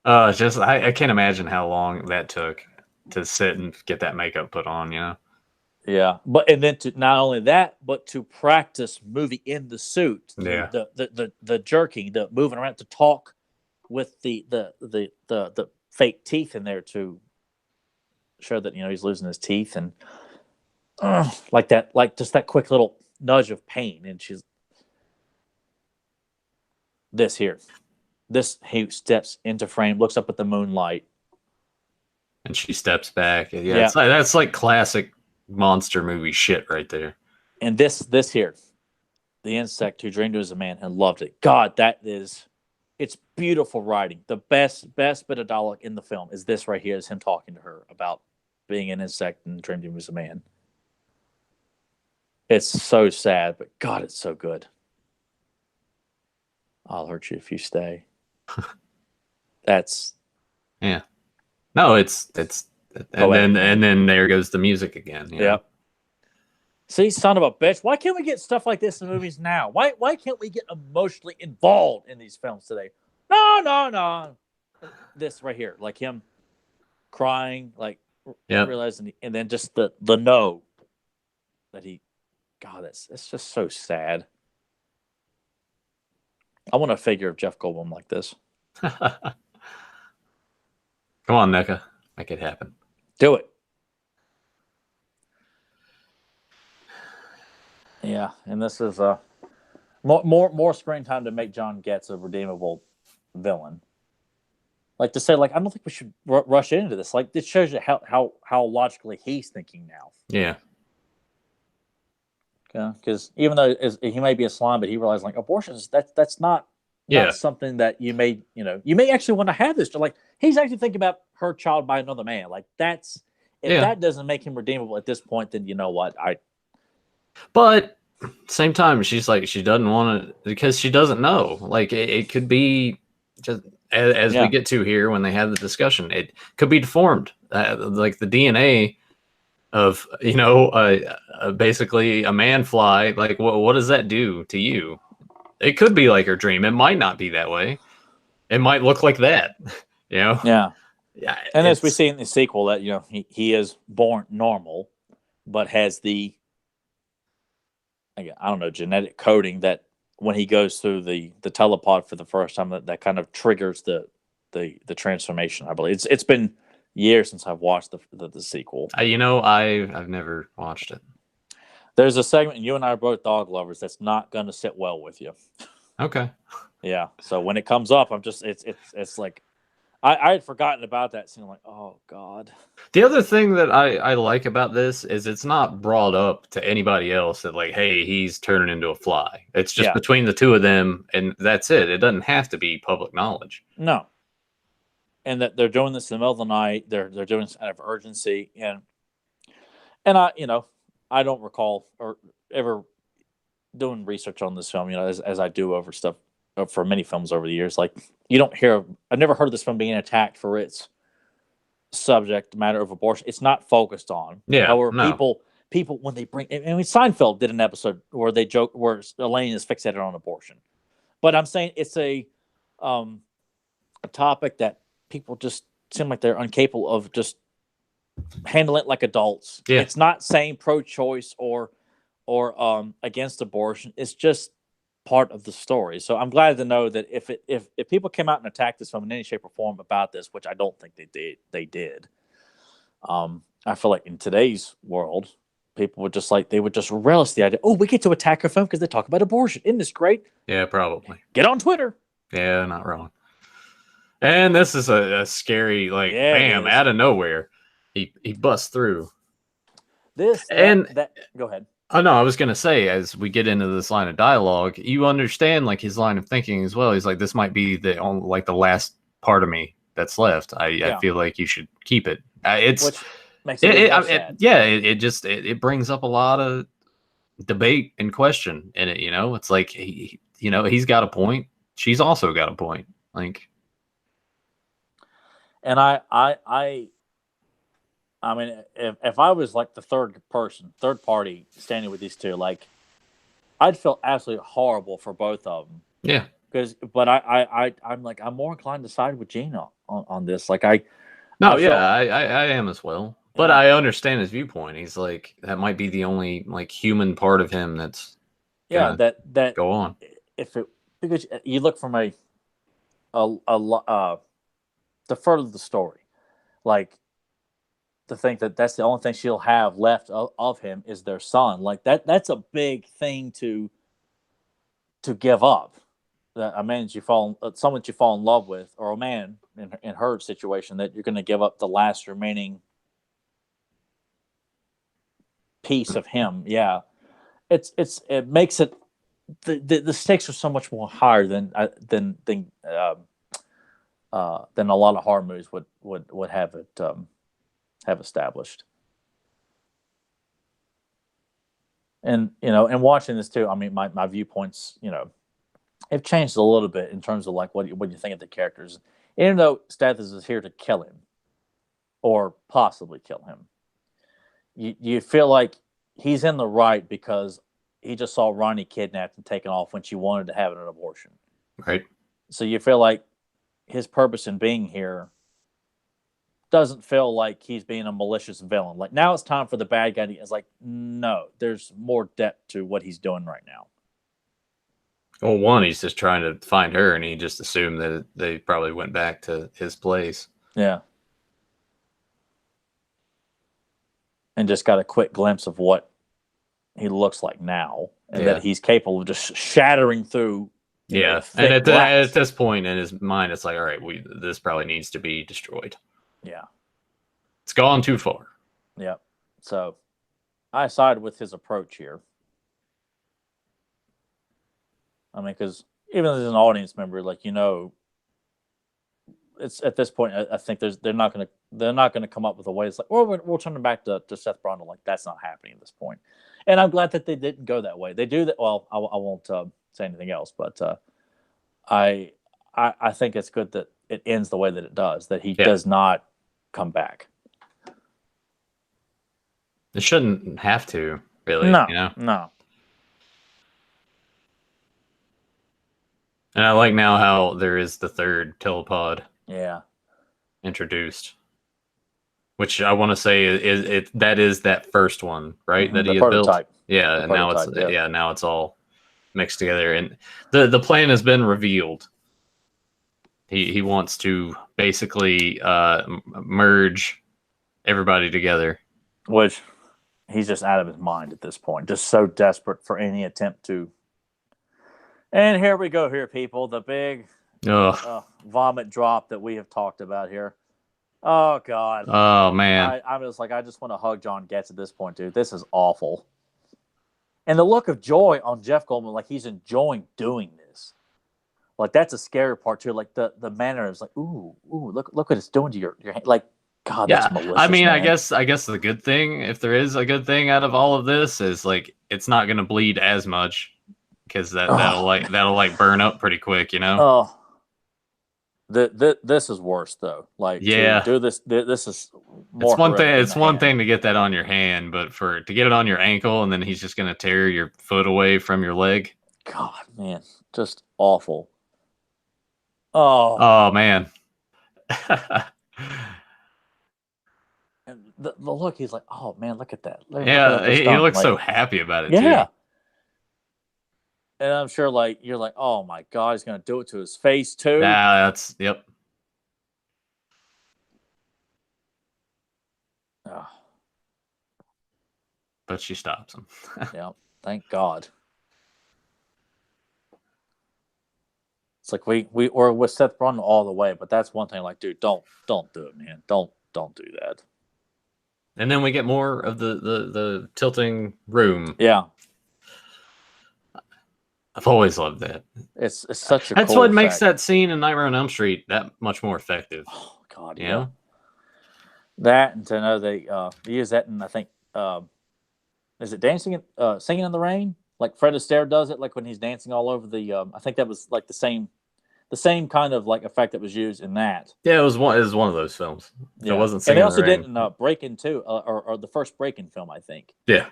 Just I can't imagine how long that took to sit and get that makeup put on, Yeah, and then to not only that, but to practice moving in the suit, the jerking, the moving around, to talk with the fake teeth in there to show that he's losing his teeth, and like that, like just that quick little nudge of pain. And she's he steps into frame, looks up at the moonlight, and she steps back. Yeah. That's like classic monster movie shit right there. And this here, the insect who dreamed he was a man and loved it. God, it's beautiful writing. The best bit of dialogue in the film is this right here, is him talking to her about being an insect and dreamed he was a man. It's so sad, but God, it's so good. I'll hurt you if you stay. That's no, it's and then there goes the music again. Yep. See, son of a bitch, why can't we get stuff like this in movies now? Why can't we get emotionally involved in these films today? No. This right here, like him crying, like realizing, and then just the no that he, God, it's just so sad. I want a figure of Jeff Goldblum like this. Come on, NECA. Make it happen. Do it. Yeah, and this is more screen time to make John Getz a redeemable villain. Like to say, like I don't think we should rush into this. Like it shows you how logically he's thinking now. Yeah. Okay, because even though he may be a slime, but he realizes like abortions that's not something that you may actually want to have this. Like he's actually thinking about her child by another man. Like that doesn't make him redeemable at this point, then you know what But same time, she's like she doesn't want to because she doesn't know. Like it could be just as we get to here when they have the discussion, it could be deformed. Like the DNA of basically a man fly. Like what does that do to you? It could be like her dream. It might not be that way. It might look like that. Yeah. And as we see in the sequel, that he is born normal, but has the genetic coding that when he goes through the telepod for the first time, that kind of triggers the transformation. I believe it's been years since I've watched the sequel. I've never watched it. There's a segment, and you and I are both dog lovers, that's not going to sit well with you. Okay. Yeah. So when it comes up, I'm just it's like I had forgotten about that scene. I'm like, oh God. The other thing that I like about this is it's not brought up to anybody else that like, hey, he's turning into a fly. It's just between the two of them, and that's it. It doesn't have to be public knowledge. No. And that they're doing this in the middle of the night. They're doing this out of urgency, and I don't recall or ever doing research on this film, as I do over stuff for many films over the years. Like you don't hear, I've never heard of this film being attacked for its subject matter of abortion. It's not focused on. Yeah. However, people when they bring, Seinfeld did an episode where they joke where Elaine is fixated on abortion, but I'm saying it's a topic that people just seem like they're incapable of just handling it like adults. Yeah. It's not saying pro-choice or or against abortion. It's just part of the story. So I'm glad to know that if people came out and attacked this film in any shape or form about this, which I don't think they did. I feel like in today's world, people would they would just relish the idea. Oh, we get to attack a film because they talk about abortion. Isn't this great? Yeah, probably. Get on Twitter. Yeah, not wrong. And this is a scary, like, Yeah, it bam, is. out of nowhere, he busts through. This And that go ahead. oh no, I was gonna say, as we get into this line of dialogue, you understand like his line of thinking as well. He's like, this might be the only, like the last part of me that's left. I Yeah. feel like you should keep it. It's Which makes it more sad. it brings up a lot of debate and question in it. You know, it's like he's got a point. She's also got a point. Like, and I mean, if I was like the third party standing with these two, like, I'd feel absolutely horrible for both of them. yeah. But I'm like, I'm more inclined to side with Gina on this. Like, I am as well. But Yeah. I understand his viewpoint. He's like, that might be the only like human part of him that's yeah, gonna that go on. if it because you look from to further the story, like, to think that that's the only thing she'll have left of him is their son. Like, that's a big thing to give up. That a man someone that you fall in love with, or a man in her situation, that you're going to give up the last remaining piece of him. Yeah, it makes it the stakes are so much more higher than a lot of horror movies would have it have established. And and watching this too, I mean, my viewpoints, have changed a little bit in terms of like what you think of the characters. Even though Stathis is here to kill him, or possibly kill him, you feel like he's in the right because he just saw Ronnie kidnapped and taken off when she wanted to have an abortion. Right. So you feel like his purpose in being here doesn't feel like he's being a malicious villain. Like, now it's time for the bad guy. It's like, no, there's more depth to what he's doing right now. Well, one, he's just trying to find her, and he just assumed that they probably went back to his place. Yeah. And just got a quick glimpse of what he looks like now, and that he's capable of just shattering through. Yeah, and at this point in his mind, it's like, all right, this probably needs to be destroyed. Yeah, it's gone too far. Yeah, so I side with his approach here. I mean, because even as an audience member, like, it's at this point, I think they're not gonna come up with a way. It's like, well, we'll turn it back to Seth Brundle. Like, that's not happening at this point. And I'm glad that they didn't go that way. They do that. Well, I won't say anything else, but I think it's good that it ends the way that it does. That he does not come back. It shouldn't have to, really. No, no. And I like now how there is the third telepod. Yeah. Introduced, which I want to say that is that first one, right? Mm-hmm. That he had built. Yeah, and now now it's all mixed together, and the plan has been revealed. He wants to basically merge everybody together, which he's just out of his mind at this point, just so desperate for any attempt to. And here we go, people. The big vomit drop that we have talked about here. Oh, God. Oh, man. I'm just like, I just want to hug John Getz at this point, dude. This is awful. And the look of joy on Jeff Goldblum, like he's enjoying doing this. Like, that's a scary part, too. Like, the manner is like, ooh, look what it's doing to your hand. Like, God, that's malicious. I mean, man. I guess the good thing, if there is a good thing out of all of this, is like it's not going to bleed as much, because that'll burn up pretty quick, Oh, this is worse though. Like, to do this is more. It's one thing. It's one thing to get that on your hand, but to get it on your ankle, and then he's just going to tear your foot away from your leg. God, man, just awful. Oh man. the look, he's like, oh man, look at that. Look at Yeah, this he done. looks Like, so happy about it yeah. too. And I'm sure, like, you're like, oh my god, he's gonna do it to his face too. Yeah, that's yep. Oh, But she stops him. yeah, thank God. It's like or with Seth Rogen all the way, but that's one thing. Like, dude, don't do it, man. Don't do that. And then we get more of the tilting room. Yeah, I've always loved that. it's such a. That's cool what makes effect. that scene in Nightmare on Elm Street that much more effective. Oh God, You yeah. know? That, and to know they use that, and I think is it dancing singing in the rain? Like Fred Astaire does it, like when he's dancing all over the. I think that was like the same kind of like effect that was used in that. Yeah, it was one of those films. Yeah. It wasn't And Singing they in also the did Rain. in Breakin' 2, or the first Breakin' film, I think. Yeah.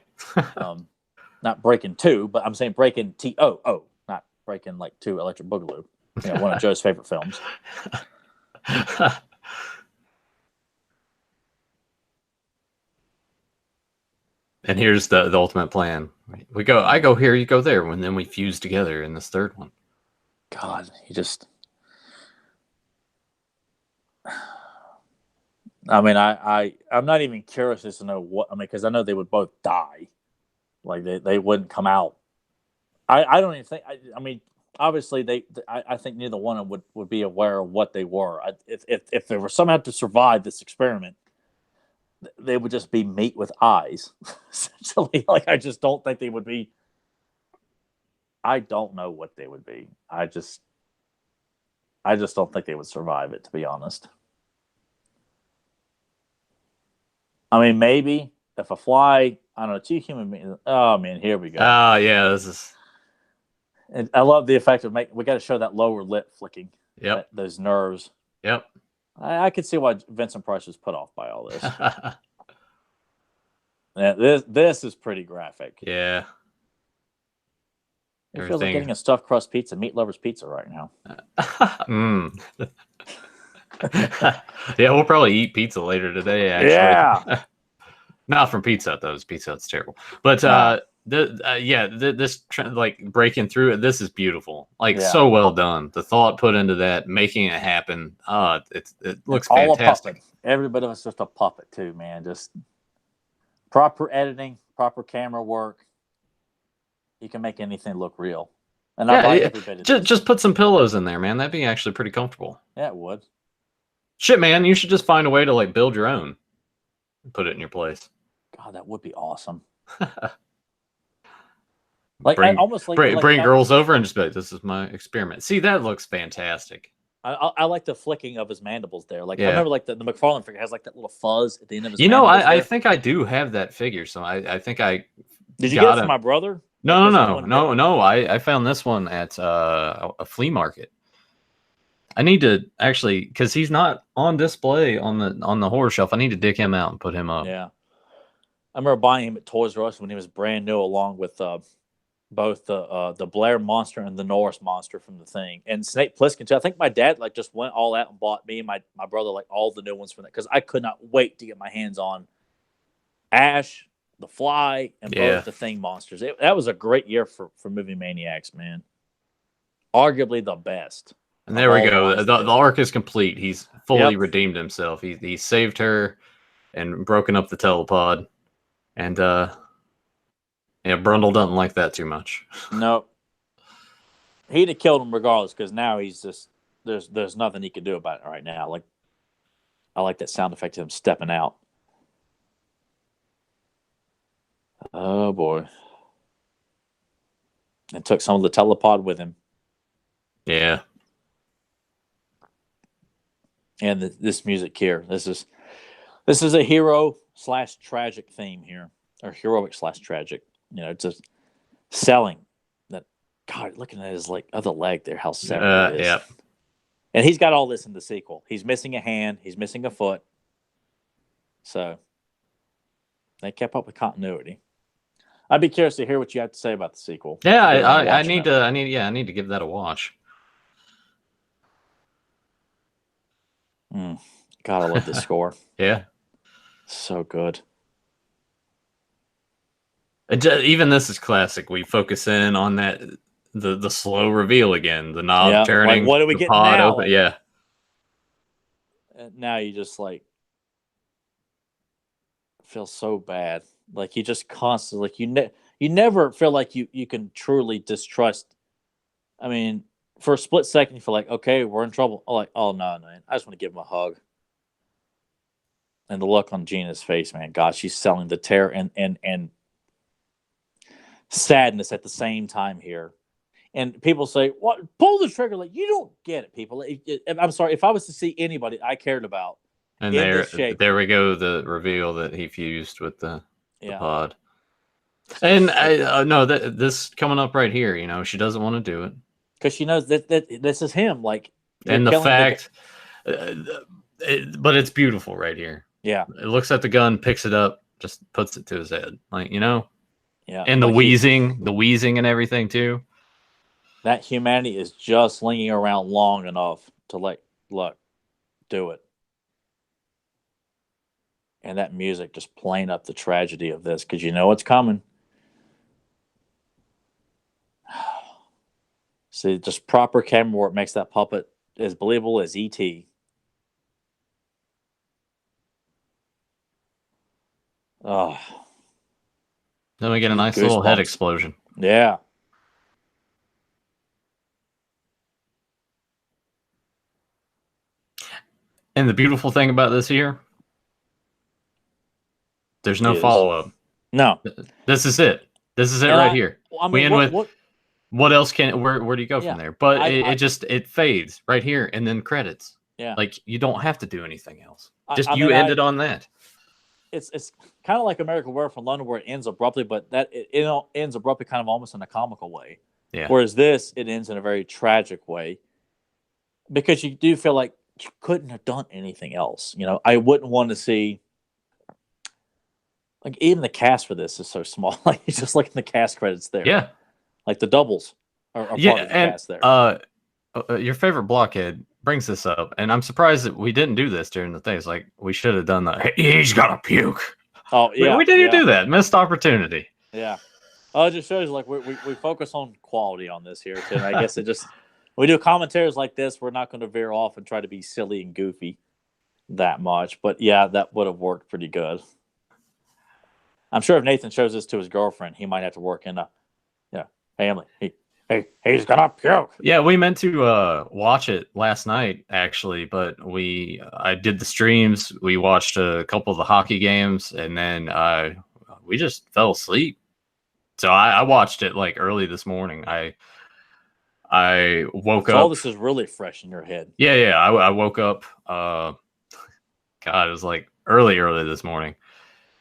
Not Breakin' 2, but I'm saying Breakin' T-O-O, not Breakin' like 2 Electric Boogaloo. You know, one of Joe's favorite films. And here's the ultimate plan. I go here, you go there, and then we fuse together in this third one. God, he just. I mean, I'm not even curious as to know what. I mean, because I know they would both die. Like they wouldn't come out. I don't even think. I mean, obviously I think neither one of them would be aware of what they were. If they were somehow to survive this experiment, they would just be meat with eyes. Essentially, like I just don't think they would be. I don't know what they would be. I just don't think they would survive it, to be honest. I mean, maybe if a fly, I don't know, two human beings. Oh man, here we go. Yeah, this is. And I love the effect of we got to show that lower lip flicking. Yep. Those nerves. Yep. I could see why Vincent Price was put off by all this. Yeah, this is pretty graphic. Yeah. It feels like getting a stuffed crust pizza, Meat Lover's Pizza right now. Yeah, we'll probably eat pizza later today. Actually, yeah. Not from Pizza Hut though. Pizza Hut's terrible. But this trend, like breaking through it. This is beautiful. Like so well done. The thought put into that, making it happen. It looks fantastic. Every bit of it's just a puppet too, man. Just proper editing, proper camera work. You can make anything look real. And I like every bit of this. Just put some pillows in there, man. That'd be actually pretty comfortable. Yeah, it would. Shit, man, you should just find a way to like build your own and put it in your place. God, that would be awesome. Like bring girls over and just be like, this is my experiment. See, that looks fantastic. I like the flicking of his mandibles there. Like I remember, like the McFarlane figure has like that little fuzz at the end of his. I think I do have that figure, so I think I. Did you get it from my brother? No. I found this one at a flea market. I need to actually, because he's not on display on the horror shelf. I need to dig him out and put him up. Yeah, I remember buying him at Toys R Us when he was brand new, along with both the Blair monster and the Norris monster from The Thing, and Snake Plissken too. I think my dad like just went all out and bought me and my brother like all the new ones from that, because I could not wait to get my hands on Ash, The Fly, and both the Thing monsters. That was a great year for movie maniacs, man. Arguably the best. And there we go. The arc is complete. He's fully redeemed himself. He saved her and broken up the telepod. And Brundle doesn't like that too much. Nope. He'd have killed him regardless, because now he's just there's nothing he can do about it right now. Like I like that sound effect of him stepping out. Oh boy. And took some of the telepod with him. Yeah. And this music here. This is a hero/tragic theme here. Or heroic/tragic. You know, just selling that. God, looking at his like other leg there, how severed it is. Yeah. And he's got all this in the sequel. He's missing a hand. He's missing a foot. So they kept up with continuity. I'd be curious to hear what you have to say about the sequel. Yeah, I need to give that a watch. God, I love this score. Yeah. So good. Even this is classic. We focus in on that the slow reveal again, the knob Yeah. Like, turning, what are we the getting pod now? open. Like, Yeah, now you just like feel so bad. Like you just constantly like you never feel like you can truly distrust. I mean, for a split second you feel like, okay, we're in trouble. Oh, like, oh no, man. I just want to give him a hug. And the look on Gina's face, man, God, she's selling the terror and sadness at the same time here. And people say, "What? Pull the trigger!" Like you don't get it, people. I'm sorry. If I was to see anybody I cared about and in this shape, there we go. The reveal that he fused with the yeah, pod. And I no, this coming up right here. You know, she doesn't want to do it, because she knows that this is him. Like you're and the killing fact, but it's beautiful right here. yeah, It looks at the gun, picks it up, just puts it to his head, like you know. yeah, And like the wheezing and everything too. that humanity is just lingering around long enough to like, look, do it. And that music just playing up the tragedy of this because you know what's coming. See, just proper camera work makes that puppet as believable as E.T. Oh, Then we get a nice little head explosion. Yeah. And the beautiful thing about this here, there's no follow up. No. This is it. This is it right here. I mean, what else can where do you go from there? But it fades right here and then credits. Yeah. Like you don't have to do anything else. Ended on that. It's kind of like American Werewolf in London where it ends abruptly, but it ends abruptly kind of almost in a comical way. Yeah. Whereas this, it ends in a very tragic way. Because you do feel like you couldn't have done anything else. You know, I wouldn't want to see like even the cast for this is so small. Like you just look at the cast credits there. Yeah. Like the doubles are part of the cast there. Your favorite blockhead brings this up, and I'm surprised that we didn't do this during the things. Like we should have done that. He's got to puke. Oh yeah, we didn't do that. Missed opportunity. Yeah. Oh, it just shows you like we focus on quality on this here too. And I guess we do commentaries like this. We're not going to veer off and try to be silly and goofy that much. But yeah, that would have worked pretty good. I'm sure if Nathan shows this to his girlfriend, he might have to work in a family. He's gonna puke. Yeah, we meant to watch it last night actually, but I did the streams. We watched a couple of the hockey games, and then we just fell asleep. So I watched it like early this morning. I woke up. All this is really fresh in your head. Yeah. I woke up. God, it was like early this morning,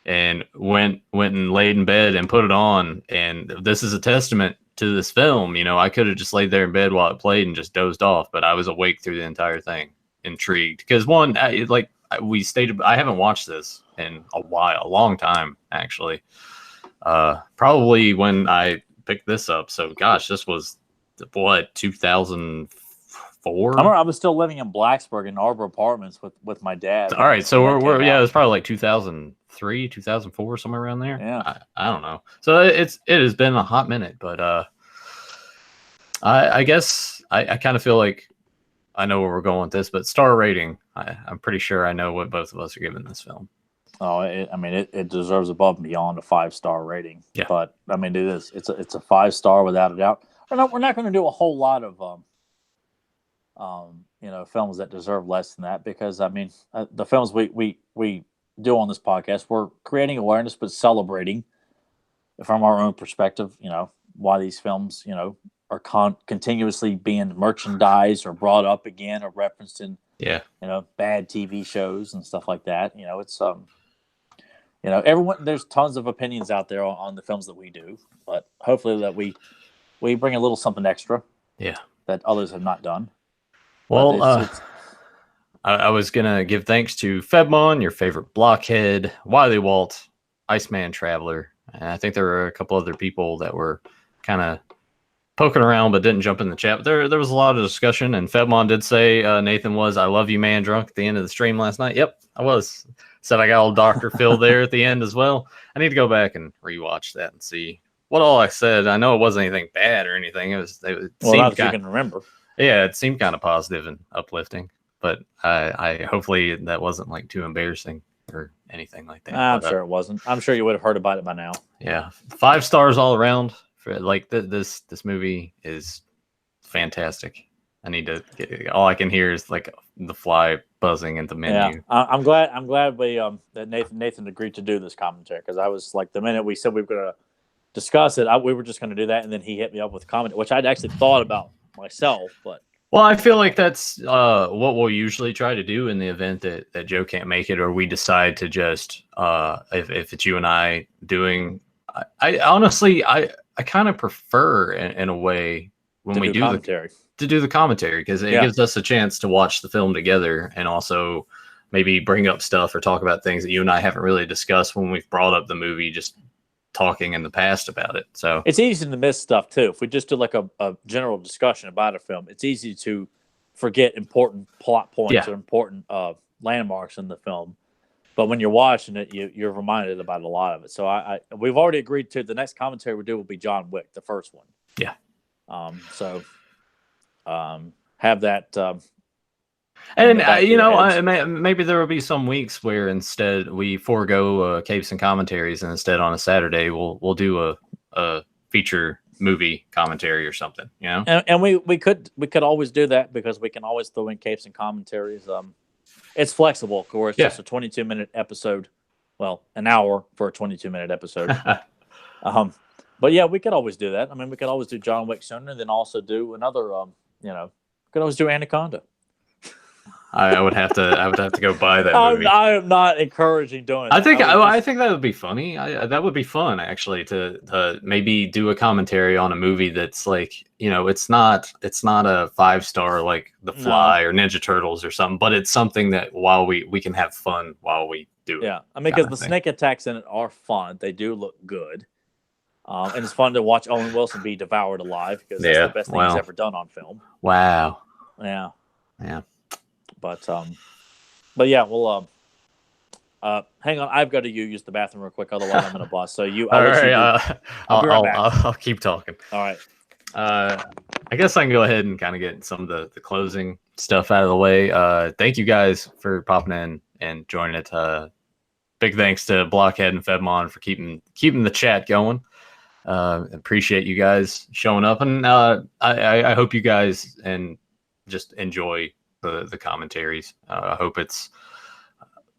and went and laid in bed and put it on. And this is a testament to this film. You know, I could have just laid there in bed while it played and just dozed off, but I was awake through the entire thing, intrigued. Because we stated, I haven't watched this in a long time actually. Probably when I picked this up. So gosh, this was what 2004. I was still living in Blacksburg in Arbor Apartments with my dad. All right, so we're it was probably like 2003, 2004, somewhere around there. Yeah, I don't know. So it has been a hot minute, but I guess I kind of feel like I know where we're going with this, but star rating, I'm pretty sure I know what both of us are giving this film. Oh, it deserves above and beyond a 5-star rating. Yeah, but I mean, it's a 5-star without a doubt. We're not going to do a whole lot of films that deserve less than that, because I mean, the films we do on this podcast, we're creating awareness but celebrating from our own perspective. You know, why these films are continuously being merchandised or brought up again or referenced in bad TV shows and stuff like that. You know, it's everyone, there's tons of opinions out there on the films that we do, but hopefully that we bring a little something extra that others have not done. Well, I was going to give thanks to Febmon, your favorite blockhead, Wiley Walt, Iceman Traveler. And I think there were a couple other people that were kind of poking around but didn't jump in the chat. But there was a lot of discussion, and Febmon did say Nathan was "I love you, man" drunk at the end of the stream last night. Yep, I was. said I got old Dr. Phil there at the end as well. I need to go back and rewatch that and see what all I said. I know it wasn't anything bad or anything. It Well, seemed not that you can remember. yeah, it seemed kind of positive and uplifting. But I hopefully that wasn't like too embarrassing or anything like that. I'm But, sure it wasn't. I'm sure you would have heard about it by now. yeah, 5 stars all around. For like this movie is fantastic. I need to get all I can hear is like the fly buzzing at the menu. Yeah, I'm glad we that Nathan agreed to do this commentary, because I was like, the minute we said we were going to discuss it, we were just going to do that, and then he hit me up with comment, which I'd actually thought about myself, but. Well, I feel like that's what we'll usually try to do in the event that Joe can't make it, or we decide to just if it's you and I doing. I honestly I kind of prefer in a way when we do commentary. To do the commentary, because it gives us a chance to watch the film together and also maybe bring up stuff or talk about things that you and I haven't really discussed when we've brought up the movie, just talking in the past about it. So it's easy to miss stuff too. If we just do like a general discussion about a film, it's easy to forget important plot points or important landmarks in the film. But when you're watching it, you're reminded about a lot of it. So we've already agreed to the next commentary we do will be John Wick, the first one. Yeah. Have that. And maybe there will be some weeks where instead we forego capes and commentaries, and instead on a Saturday we'll do a feature movie commentary or something. You know, and we could always do that, because we can always throw in capes and commentaries. It's flexible, of course. Yeah. Just a 22-minute episode. Well, an hour for a 22-minute episode. But yeah, we could always do that. I mean, we could always do John Wick sooner, then also do another. We could always do Anaconda. I would have to go buy that movie. I am not encouraging doing that. I think that would be funny. That would be fun, actually, to maybe do a commentary on a movie that's like, it's not a 5-star like The Fly or Ninja Turtles or something, but it's something that while we can have fun while we do it. Yeah, I mean, because the snake attacks in it are fun. They do look good. And it's fun to watch Owen Wilson be devoured alive, because that's the best thing he's ever done on film. Wow. Yeah. Yeah. But yeah, we'll hang on. I've got to use the bathroom real quick, otherwise I'm gonna bust. So I'll keep talking. All right. I guess I can go ahead and kind of get some of the closing stuff out of the way. Thank you guys for popping in and joining it. Big thanks to Blockhead and Fedmon for keeping the chat going. Appreciate you guys showing up, and I hope you guys and just enjoy the commentaries. I hope it's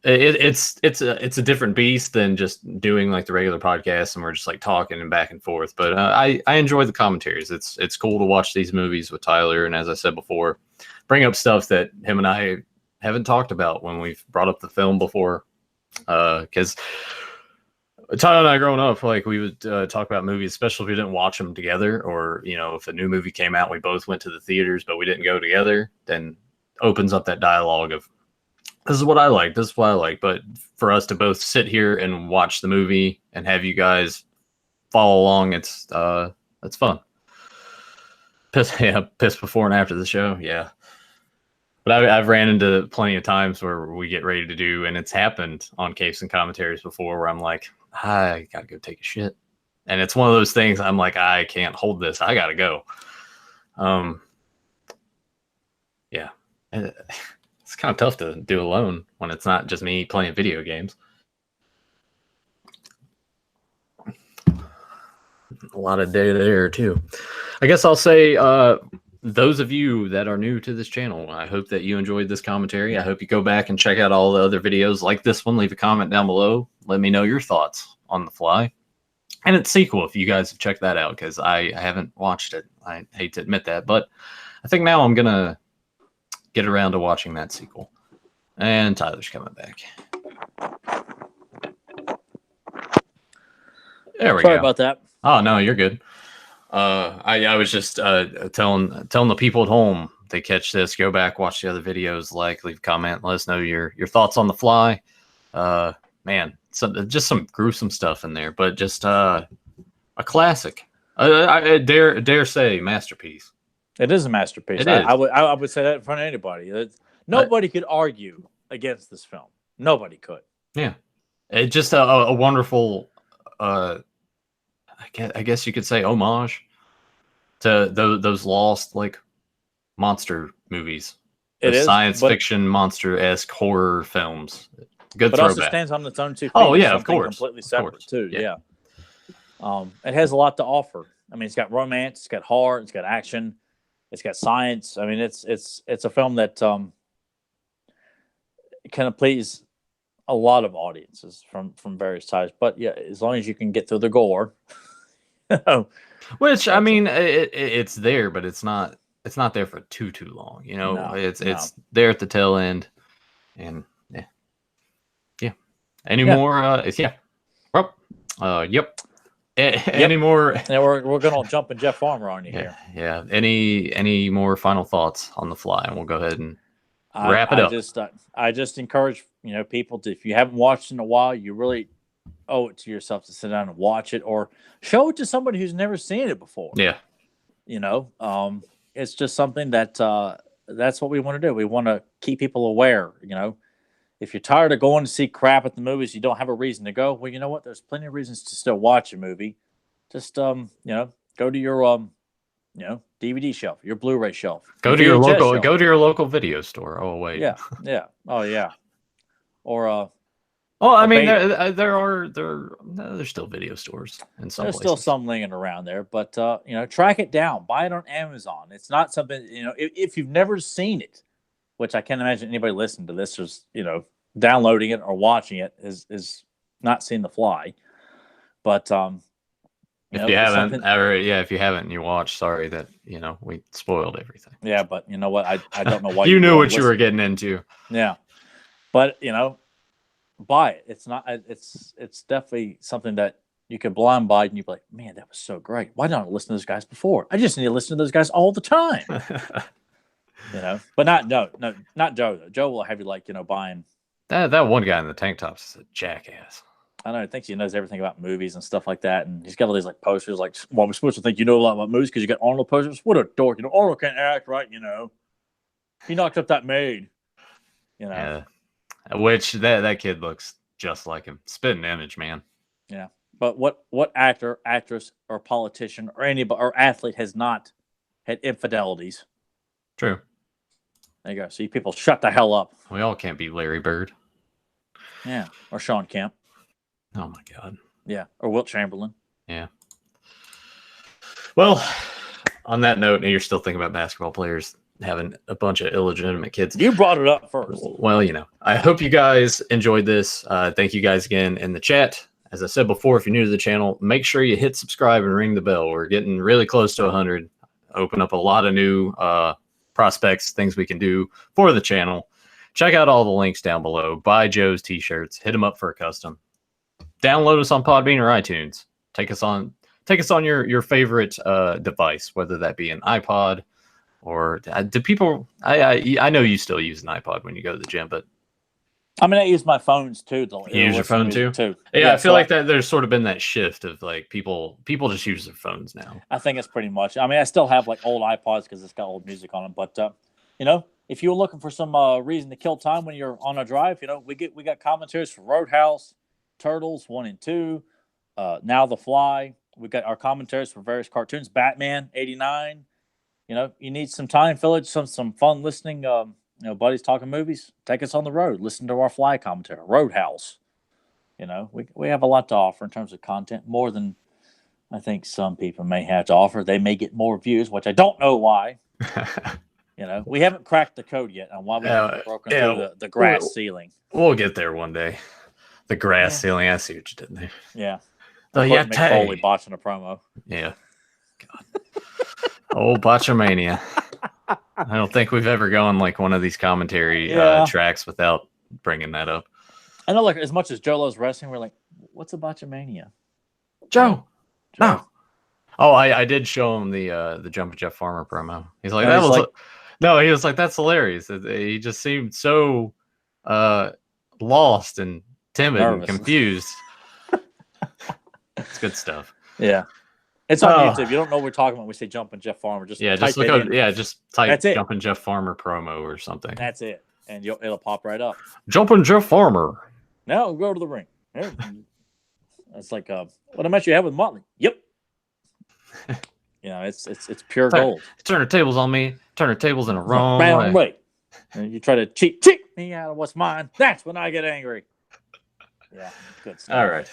a different beast than just doing like the regular podcast and we're just like talking and back and forth. But I enjoy the commentaries. It's cool to watch these movies with Tyler, and as I said before, bring up stuff that him and I haven't talked about when we've brought up the film before. Because Tyler and I growing up, like we would talk about movies, especially if we didn't watch them together, or if a new movie came out, we both went to the theaters, but we didn't go together. Then opens up that dialogue of, this is what I like, this is what I like. But for us to both sit here and watch the movie and have you guys follow along, it's fun. Piss before and after the show, yeah. But I've ran into plenty of times where we get ready to do, and it's happened on capes and commentaries before, where I'm like, I gotta go take a shit, and it's one of those things. I'm like, I can't hold this. I gotta go. Yeah. It's kind of tough to do alone when it's not just me playing video games. A lot of data there too. I guess I'll say, those of you that are new to this channel, I hope that you enjoyed this commentary. I hope you go back and check out all the other videos like this one. Leave a comment down below. Let me know your thoughts on The Fly and its sequel if you guys have checked that out, because I haven't watched it. I hate to admit that, but I think now I'm gonna get around to watching that sequel. And Tyler's coming back. There we go. Sorry about that. Oh no, you're good. I was just telling the people at home, they catch this, go back, watch the other videos, leave a comment, let us know your thoughts on The Fly. Man, just some gruesome stuff in there, but just a classic. I dare say masterpiece. It is a masterpiece. I would say that in front of anybody. Nobody could argue against this film. Nobody could. Yeah, it's just a wonderful, I guess you could say homage to those lost like monster movies, It those is, science fiction monster-esque horror films. Good but also throwback. stands on its own 2 feet. Oh It's yeah, of something course, completely of separate course. too. Yeah. It has a lot to offer. I mean, it's got romance, it's got horror, it's got action, it's got science. I mean, it's a film that kind of please a lot of audiences from various types. But yeah, as long as you can get through the gore. Which I That's mean, it's there, but it's not there for too long. You know, No, it's there at the tail end, and yeah. Any Yeah. more? Yeah. Oh, yep. Any more? Yeah, we're gonna jump in Jeff Farmer on you here. Yeah. Any more final thoughts on the fly, and we'll go ahead and wrap it up. I just encourage people to, if you haven't watched in a while, you really owe it to yourself to sit down and watch it, or show it to somebody who's never seen it before. Yeah. It's just something that that's what we want to do. We want to keep people aware. If you're tired of going to see crap at the movies, you don't have a reason to go. Well, you know what? There's plenty of reasons to still watch a movie. Just go to your DVD shelf, your Blu-ray shelf. Go to your local video store. Oh wait. Yeah. Oh yeah. Or well, I mean, there's still video stores in some there's places. still some lingering around there, but track it down, buy it on Amazon. It's not something if you've never seen it, which I can't imagine anybody listening to this is downloading it or watching it is not seen The Fly. But if you haven't, if you haven't and you watched, sorry that we spoiled everything. Yeah, but you know what? I don't know why you knew what you were getting into. Yeah, but buy it. It's not. It's definitely something that you could blind buy and you'd be like, man, that was so great. Why don't I listen to those guys before? I just need to listen to those guys all the time. But not Joe. Though. Joe will have you buying. That one guy in the tank tops is a jackass. I know. He thinks he knows everything about movies and stuff like that, and he's got all these posters. Like, well, we're supposed to think you know a lot about movies because you got Arnold posters. What a dork! Arnold can't act right. He knocked up that maid. Yeah. Which that kid looks just like him. Spitting image, man. Yeah. But what actor, actress, or politician or anybody or athlete has not had infidelities? True. There you go. See, people shut the hell up. We all can't be Larry Bird. Yeah. Or Sean Kemp. Oh my God. Yeah. Or Wilt Chamberlain. Yeah. Well, on that note, you're still thinking about basketball players having a bunch of illegitimate kids. You brought it up first. Well, I hope you guys enjoyed this. Thank you guys again in the chat. As I said before, if you're new to the channel, make sure you hit subscribe and ring the bell. We're getting really close to 100. Open up a lot of new prospects, things we can do for the channel. Check out all the links down below. Buy Joe's t-shirts. Hit them up for a custom. Download us on Podbean or iTunes. Take us on your favorite device, whether that be an iPod or do people? I know you still use an iPod when you go to the gym, but I mean, I use my phones too. You use your phone too? Yeah, I feel like that there's sort of been that shift of like people just use their phones now. I think it's pretty much. I mean, I still have like old iPods because it's got old music on them. But if you're looking for some reason to kill time when you're on a drive, we got commentaries for Roadhouse, Turtles 1 and 2, Now The Fly. We got our commentaries for various cartoons, Batman '89. You need some time, village, some fun listening. Buddies talking movies. Take us on the road. Listen to our Fly commentary, Roadhouse. We have a lot to offer in terms of content, more than I think some people may have to offer. They may get more views, which I don't know why. We haven't cracked the code yet on why we haven't broken through the grass ceiling. We'll get there one day. The grass ceiling. I see what you did there. Yeah. Mick Foley botching a promo. Yeah. God. Old Botchamania. I don't think we've ever gone like one of these commentary tracks without bringing that up. I know, like, as much as Joe loves wrestling, we're like, what's a Botchamania? Joe. No. Oh, I did show him the Jumpin' Jeff Farmer promo. He's like, he was like, that's hilarious. He just seemed so lost and timid and confused. It's good stuff. Yeah. It's on YouTube. If you don't know what we're talking about, we say Jumpin' Jeff Farmer. Just look up. Yeah, just type Jumpin' Jeff Farmer promo or something. That's it, and it'll pop right up. Jumpin' Jeff Farmer. Now we'll go to the ring. It's like what a match you have with Motley. Yep. It's pure gold. Turn the tables on me. Turn the tables in a wrong way. And you try to cheat me out of what's mine. That's when I get angry. Yeah, good stuff. All right.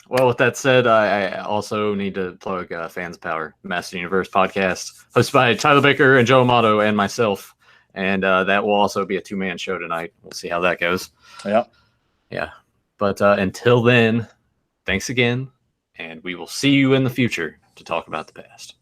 Well, with that said, I also need to plug Fans Power, Master Universe podcast, hosted by Tyler Baker and Joe Amato and myself. And that will also be a 2-man show tonight. We'll see how that goes. Yeah. Yeah. But until then, thanks again. And we will see you in the future to talk about the past.